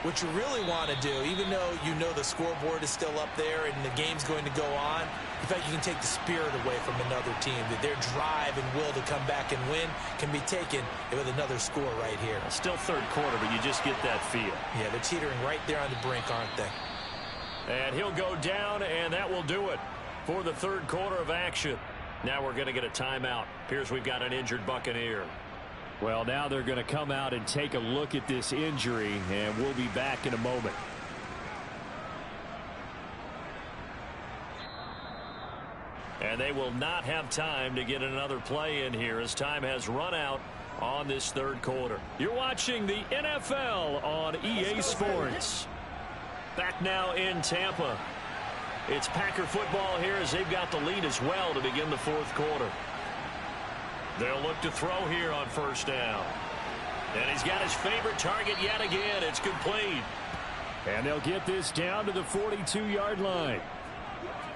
Speaker 4: what you really want to do, even though you know the scoreboard is still up there and the game's going to go on, in fact, you can take the spirit away from another team. That their drive and will to come back and win can be taken with another score right here.
Speaker 2: Still third quarter, but you just get that feel.
Speaker 4: Yeah, they're teetering right there on the brink, aren't they?
Speaker 2: And he'll go down, and that will do it for the third quarter of action. Now we're going to get a timeout. Appears we've got an injured Buccaneer.
Speaker 1: Well, now they're going to come out and take a look at this injury, and we'll be back in a moment.
Speaker 2: And they will not have time to get another play in here as time has run out on this third quarter. You're watching the NFL on EA Sports. Back now in Tampa. It's Packer football here as they've got the lead as well to begin the fourth quarter. They'll look to throw here on first down. And he's got his favorite target yet again. It's complete.
Speaker 1: And they'll get this down to the 42-yard line.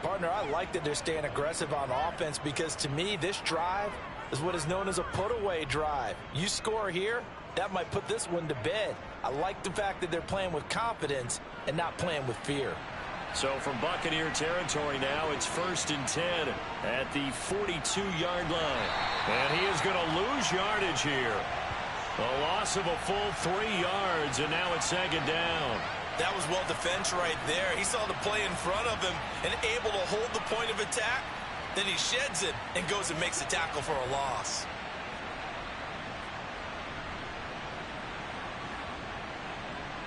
Speaker 4: Partner, I like that they're staying aggressive on offense, because to me, this drive is what is known as a put-away drive. You score here, that might put this one to bed. I like the fact that they're playing with confidence and not playing with fear.
Speaker 2: So from Buccaneer territory now, it's 1st and 10 at the 42-yard line. And he is going to lose yardage here. A loss of a full 3 yards, and now it's 2nd down.
Speaker 4: That was well defense right there. He saw the play in front of him and able to hold the point of attack. Then he sheds it and goes and makes a tackle for a loss.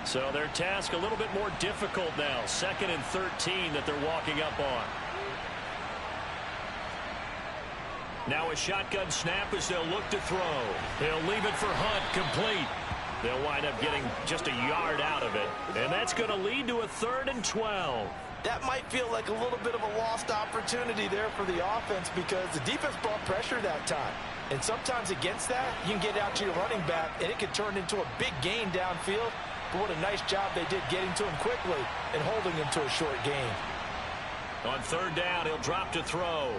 Speaker 2: So their task a little bit more difficult now. 2nd and 13 that they're walking up on. Now a shotgun snap as they'll look to throw. He'll leave it for Hunt, complete. They'll wind up getting just a yard out of it. And that's going to lead to a 3rd and 12.
Speaker 4: That might feel like a little bit of a lost opportunity there for the offense, because the defense brought pressure that time. And sometimes against that, you can get out to your running back, and it can turn into a big gain downfield. But what a nice job they did getting to him quickly and holding him to a short gain.
Speaker 2: On 3rd down, he'll drop to throw.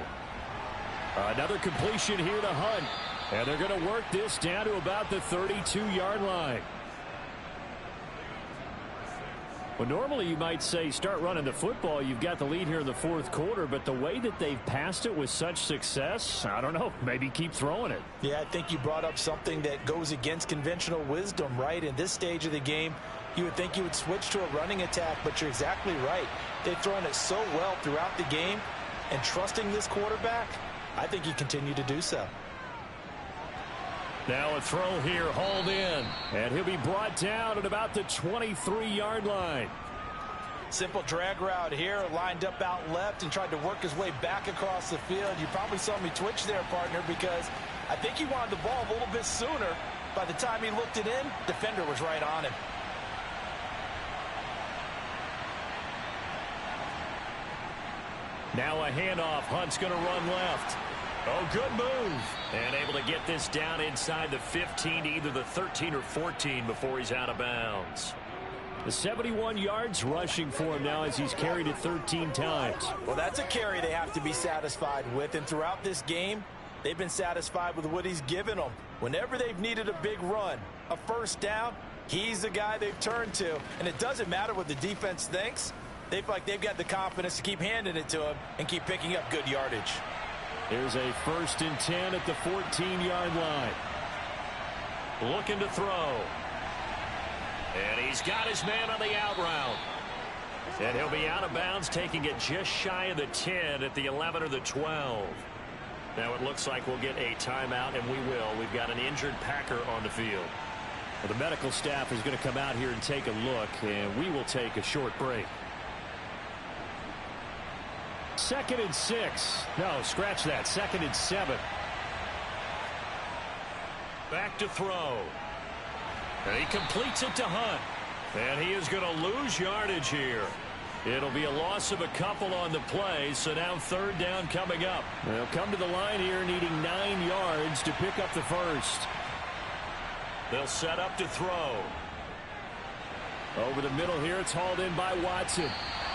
Speaker 1: Another completion here to Hunt. And they're going to work this down to about the 32-yard line. Well, normally you might say start running the football. You've got the lead here in the fourth quarter, but the way that they've passed it with such success, I don't know, maybe keep throwing it.
Speaker 4: Yeah, I think you brought up something that goes against conventional wisdom, right? In this stage of the game, you would think you would switch to a running attack, but you're exactly right. They've thrown it so well throughout the game, and trusting this quarterback, I think you continue to do so.
Speaker 1: Now a throw here, hauled in, and he'll be brought down at about the 23-yard line.
Speaker 4: Simple drag route here, lined up out left and tried to work his way back across the field. You probably saw me twitch there, partner, because I think he wanted the ball a little bit sooner. By the time he looked it in, defender was right on him.
Speaker 2: Now a handoff. Hunt's going to run left. Oh, good move. And able to get this down inside the 15, either the 13 or 14 before he's out of bounds.
Speaker 1: The 71 yards rushing for him now as he's carried it 13 times.
Speaker 4: Well, that's a carry they have to be satisfied with. And throughout this game, they've been satisfied with what he's given them. Whenever they've needed a big run, a first down, he's the guy they've turned to. And it doesn't matter what the defense thinks. They feel like they've got the confidence to keep handing it to him and keep picking up good yardage.
Speaker 1: Here's a 1st and 10 at the 14-yard line.
Speaker 2: Looking to throw. And he's got his man on the out route. And he'll be out of bounds, taking it just shy of the 10 at the 11 or the 12. Now it looks like we'll get a timeout, and we will. We've got an injured Packer on the field.
Speaker 1: Well, the medical staff is going to come out here and take a look, and we will take a short break. 2nd and 6. No, scratch that. 2nd and 7.
Speaker 2: Back to throw. And he completes it to Hunt. And he is going to lose yardage here. It'll be a loss of a couple on the play, so now 3rd down coming up.
Speaker 1: They'll come to the line here needing 9 yards to pick up the first.
Speaker 2: They'll set up to throw.
Speaker 1: Over the middle here, it's hauled in by Watson.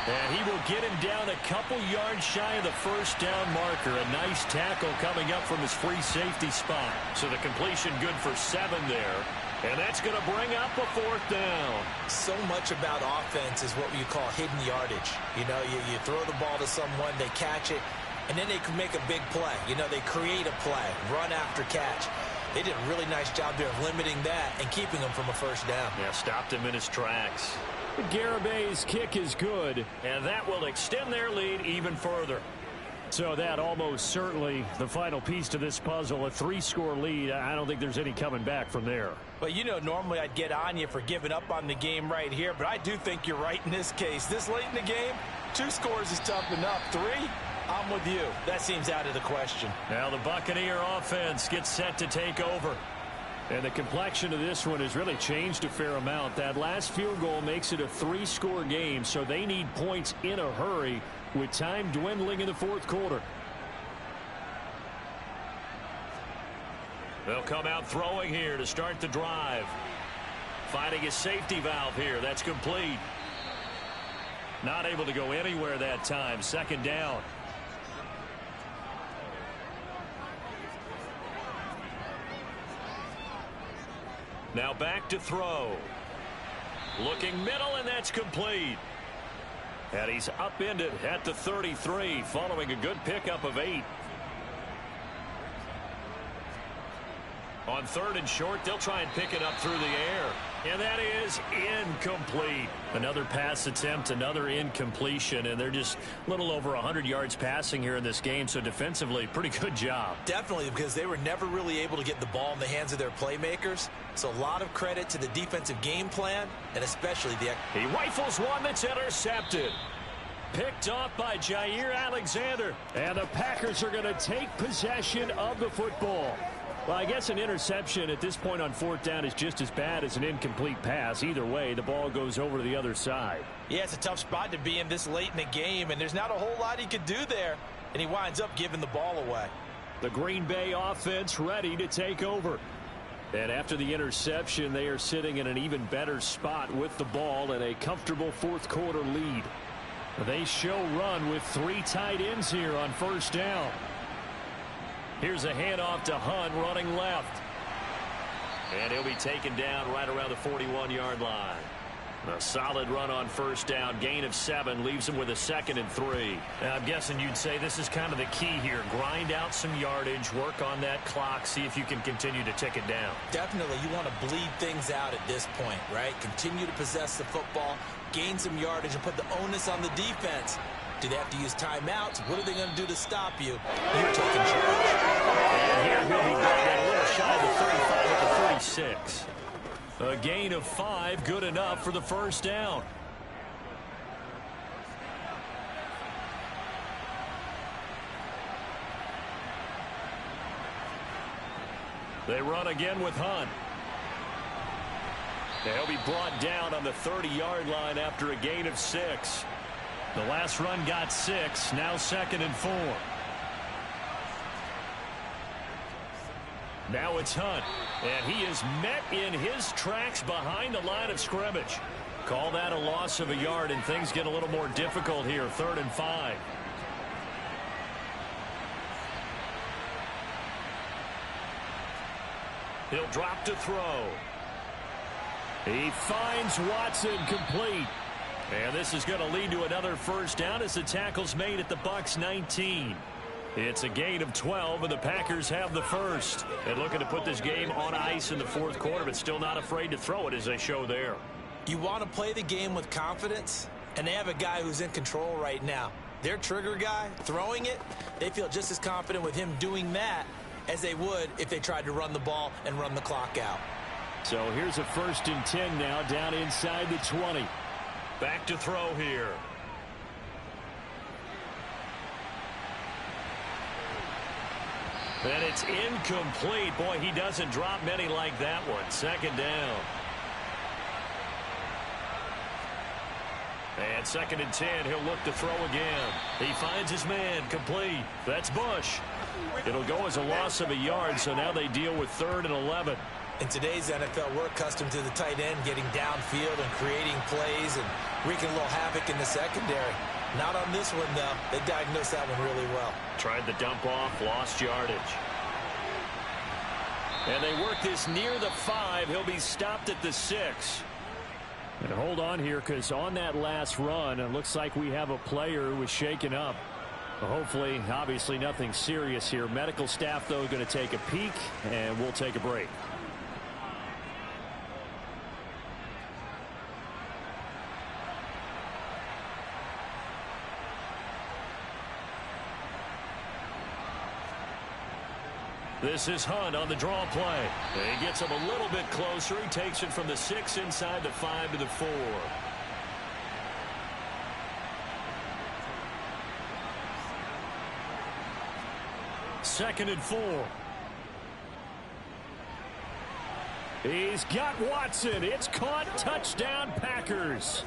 Speaker 2: And he will get him down a couple yards shy of the 1st down marker. A nice tackle coming up from his free safety spot. So the completion good for 7 there. And that's going to bring up a 4th down.
Speaker 4: So much about offense is what you call hidden yardage. You know, you throw the ball to someone, they catch it, and then they can make a big play. You know, they create a play, run after catch. They did a really nice job there of limiting that and keeping him from a 1st down.
Speaker 2: Yeah, stopped him in his tracks.
Speaker 1: Garibay's kick is good.
Speaker 2: And that will extend their lead even further.
Speaker 1: So that almost certainly the final piece to this puzzle, a 3-score lead. I don't think there's any coming back from there.
Speaker 4: Well, you know, normally I'd get on you for giving up on the game right here, but I do think you're right in this case. This late in the game, 2 scores is tough enough. 3, I'm with you. That seems out of the question.
Speaker 2: Now the Buccaneer offense gets set to take over.
Speaker 1: And the complexion of this one has really changed a fair amount. That last field goal makes it a 3-score game, so they need points in a hurry with time dwindling in the 4th quarter.
Speaker 2: They'll come out throwing here to start the drive. Finding a safety valve here. That's complete. Not able to go anywhere that time. 2nd down. Now back to throw. Looking middle, and that's complete. And he's upended at the 33 following a good pickup of 8. On 3rd and short, they'll try and pick it up through the air. And that is incomplete. Another pass attempt, another incompletion, and they're just a little over 100 yards passing here in this game, so defensively, pretty good job.
Speaker 4: Definitely, because they were never really able to get the ball in the hands of their playmakers. So a lot of credit to the defensive game plan, and especially the...
Speaker 2: He rifles one that's intercepted. Picked off by Jair Alexander.
Speaker 1: And the Packers are going to take possession of the football. Well, I guess an interception at this point on 4th down is just as bad as an incomplete pass. Either way, the ball goes over to the other side.
Speaker 4: Yeah, it's a tough spot to be in this late in the game, and there's not a whole lot he could do there. And he winds up giving the ball away.
Speaker 1: The Green Bay offense ready to take over. And after the interception, they are sitting in an even better spot with the ball and a comfortable 4th quarter lead. They show run with 3 tight ends here on 1st down.
Speaker 2: Here's a handoff to Hunt running left. And he'll be taken down right around the 41-yard line. A solid run on 1st down. Gain of 7 leaves him with a 2nd and 3. Now, I'm guessing you'd say this is kind of the key here. Grind out some yardage, work on that clock, see if you can continue to tick it down.
Speaker 4: Definitely, you want to bleed things out at this point, right? Continue to possess the football, gain some yardage, and put the onus on the defense. Do they have to use timeouts? What are they going to do to stop you? You're taking charge.
Speaker 2: And here he'll be brought in a little shy of the 35 at the 36. A gain of 5, good enough for the 1st down. They run again with Hunt. He'll be brought down on the 30-yard line after a gain of 6. The last run got 6, now 2nd and 4. Now it's Hunt, and he is met in his tracks behind the line of scrimmage. Call that a loss of a yard, and things get a little more difficult here, 3rd and 5. He'll drop to throw. He finds Watson complete. And this is going to lead to another 1st down as the tackle's made at the Bucs 19. It's a gain of 12, and the Packers have the first. And looking to put this game on ice in the fourth quarter, but still not afraid to throw it as they show there.
Speaker 4: You want to play the game with confidence, and they have a guy who's in control right now. Their trigger guy, throwing it, they feel just as confident with him doing that as they would if they tried to run the ball and run the clock out.
Speaker 1: So here's a 1st and 10 now down inside the 20.
Speaker 2: Back to throw here. And it's incomplete. Boy, he doesn't drop many like that one. 2nd down. And 2nd and 10, he'll look to throw again. He finds his man, complete. That's Bush. It'll go as a loss of a yard, so now they deal with 3rd and 11.
Speaker 4: In today's NFL, we're accustomed to the tight end getting downfield and creating plays and wreaking a little havoc in the secondary. Not on this one, though. They diagnosed that one really well.
Speaker 2: Tried the dump off, lost yardage. And they work this near the 5. He'll be stopped at the 6.
Speaker 1: And hold on here, because on that last run, it looks like we have a player who was shaken up. Hopefully, obviously nothing serious here. Medical staff, though, going to take a peek, and we'll take a break.
Speaker 2: This is Hunt on the draw play. He gets him a little bit closer. He takes it from the 6 inside the 5 to the 4. Second and 4.
Speaker 1: He's got Watson. It's caught. Touchdown, Packers.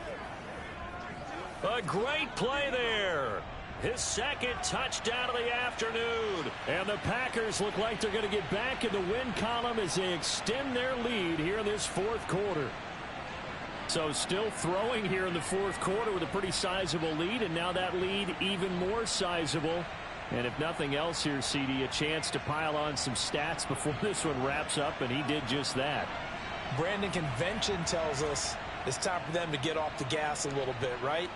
Speaker 2: A great play there. His 2nd touchdown of the afternoon.
Speaker 1: And the Packers look like they're going to get back in the win column as they extend their lead here in this 4th quarter. So still throwing here in the 4th quarter with a pretty sizable lead, and now that lead even more sizable. And if nothing else here, CD, a chance to pile on some stats before this one wraps up, and he did just that.
Speaker 4: Brandon, convention tells us it's time for them to get off the gas a little bit, right?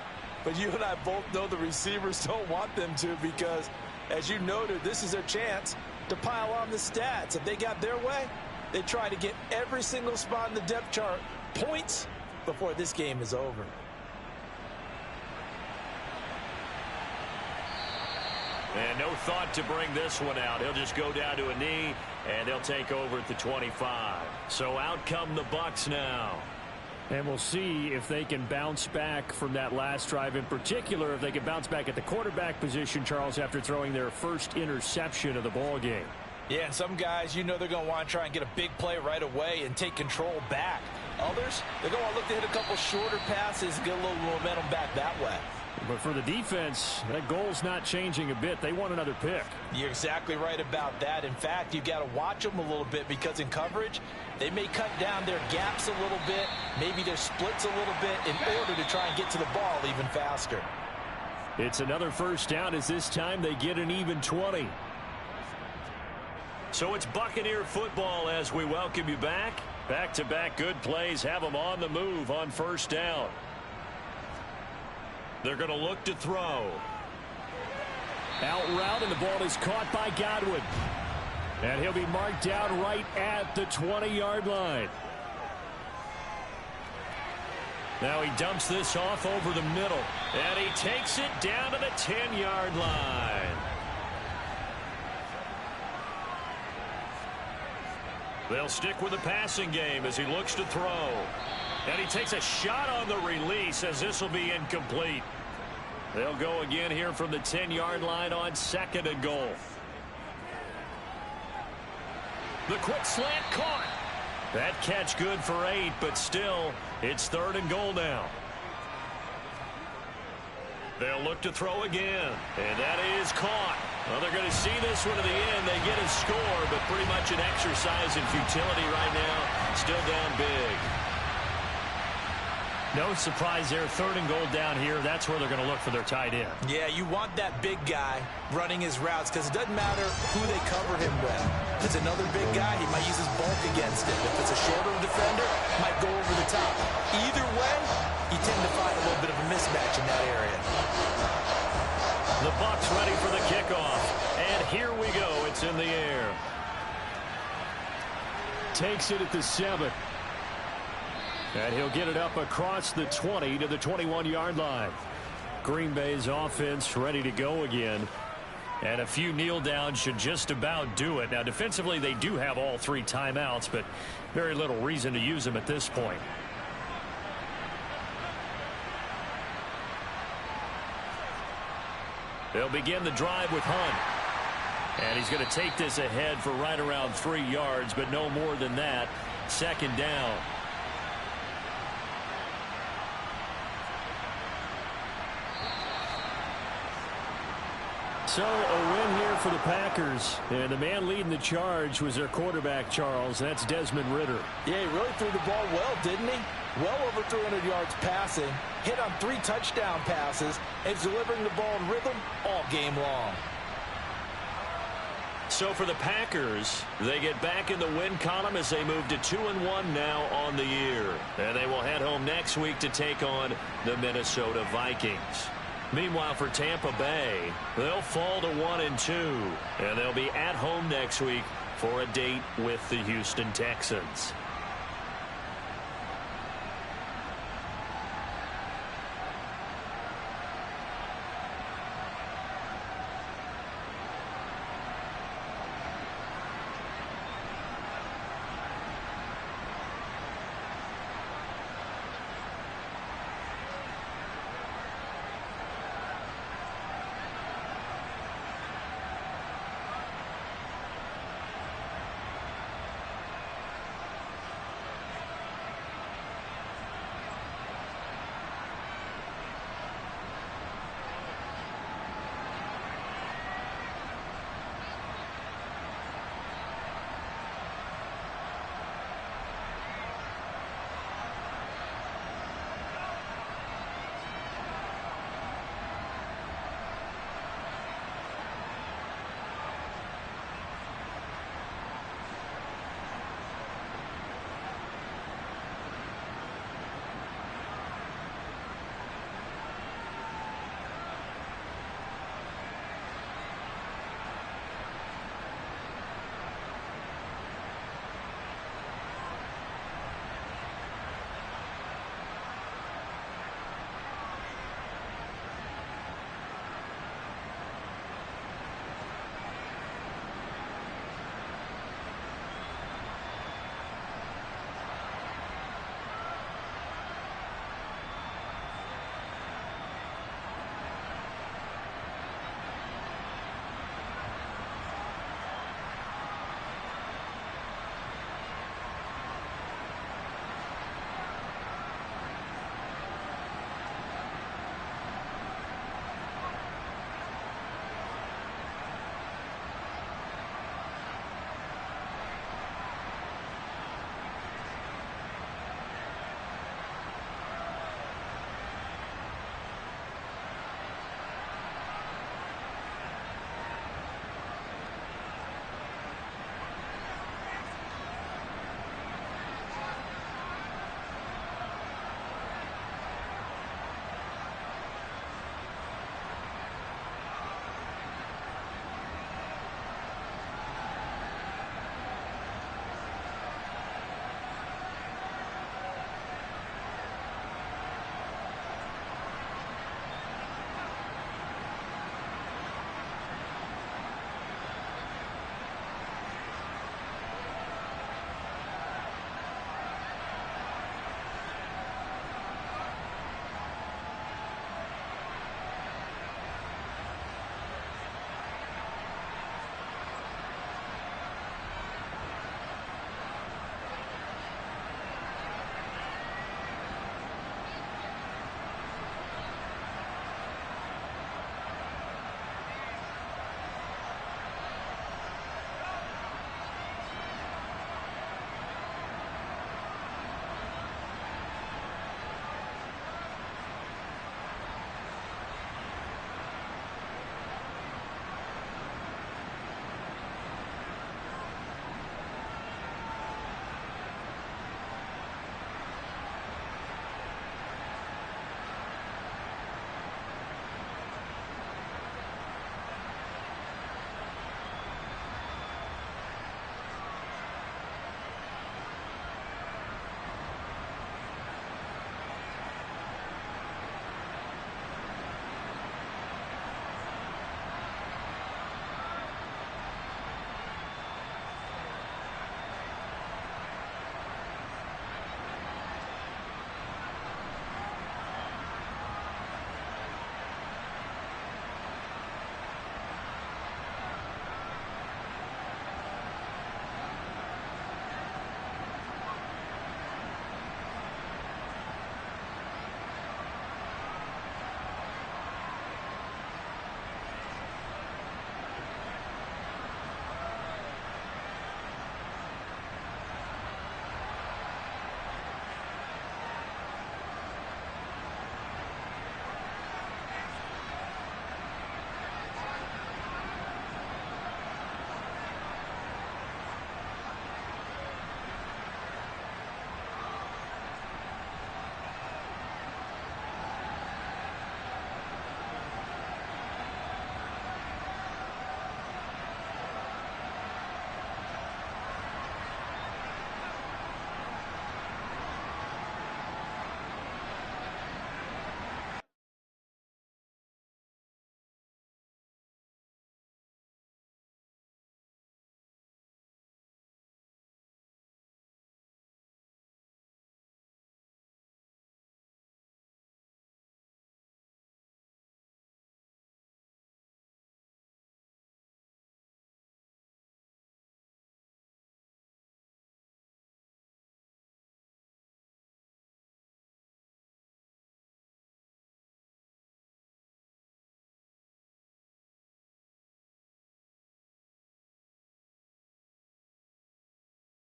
Speaker 4: But you and I both know the receivers don't want them to, because, as you noted, this is their chance to pile on the stats. If they got their way, they try to get every single spot in the depth chart points before this game is over.
Speaker 2: And no thought to bring this one out. He'll just go down to a knee, and they'll take over at the 25. So out come the Bucs now.
Speaker 1: And we'll see if they can bounce back from that last drive, in particular, if they can bounce back at the quarterback position, Charles, after throwing their first interception of the ball game.
Speaker 4: Yeah, and some guys, you know, they're going to want to try and get a big play right away and take control back. Others, they're going to look to hit a couple shorter passes and get a little momentum back that way.
Speaker 1: But for the defense, that goal's not changing a bit. They want another pick.
Speaker 4: You're exactly right about that. In fact, you've got to watch them a little bit, because in coverage, they may cut down their gaps a little bit, maybe their splits a little bit, in order to try and get to the ball even faster.
Speaker 1: It's another 1st down, as this time they get an even 20.
Speaker 2: So it's Buccaneer football as we welcome you back. Back-to-back good plays have them on the move on 1st down. They're going to look to throw.
Speaker 1: Out route, and the ball is caught by Godwin. And he'll be marked down right at the 20-yard line. Now he dumps this off over the middle. And he takes it down to the 10-yard line.
Speaker 2: They'll stick with the passing game as he looks to throw. And he takes a shot on the release, as this will be incomplete. They'll go again here from the 10-yard line on 2nd and goal. The quick slant caught. That catch good for 8, but still, it's 3rd and goal now. They'll look to throw again, and that is caught. Well, they're going to see this one to the end. They get a score, but pretty much an exercise in futility right now. Still down big.
Speaker 1: No surprise there. 3rd and goal down here. That's where they're going to look for their tight end.
Speaker 4: Yeah, you want that big guy running his routes, because it doesn't matter who they cover him with. If it's another big guy, he might use his bulk against it. If it's a shorter defender, might go over the top. Either way, you tend to find a little bit of a mismatch in that area.
Speaker 2: The Bucs ready for the kickoff. It's in the air.
Speaker 1: Takes it at the 7. And he'll get it up across the 20 to the 21-yard line. Green Bay's offense ready to go again.
Speaker 2: And a few kneel downs should just about do it. Now, defensively, they do have all 3 timeouts, but very little reason to use them at this point. They'll begin the drive with Hunt. And he's going to take this ahead for right around 3 yards, but no more than that. 2nd down.
Speaker 1: So a win here for the Packers. And the man leading the charge was their quarterback, Charles. That's Desmond Ridder.
Speaker 4: Yeah, he really threw the ball well, didn't he? Well over 300 yards passing, hit on 3 touchdown passes, and is delivering the ball in rhythm all game long.
Speaker 2: So for the Packers, they get back in the win column as they move to 2-1 now on the year. And they will head home next week to take on the Minnesota Vikings. Meanwhile, for Tampa Bay, they'll fall to 1-2, and they'll be at home next week for a date with the Houston Texans.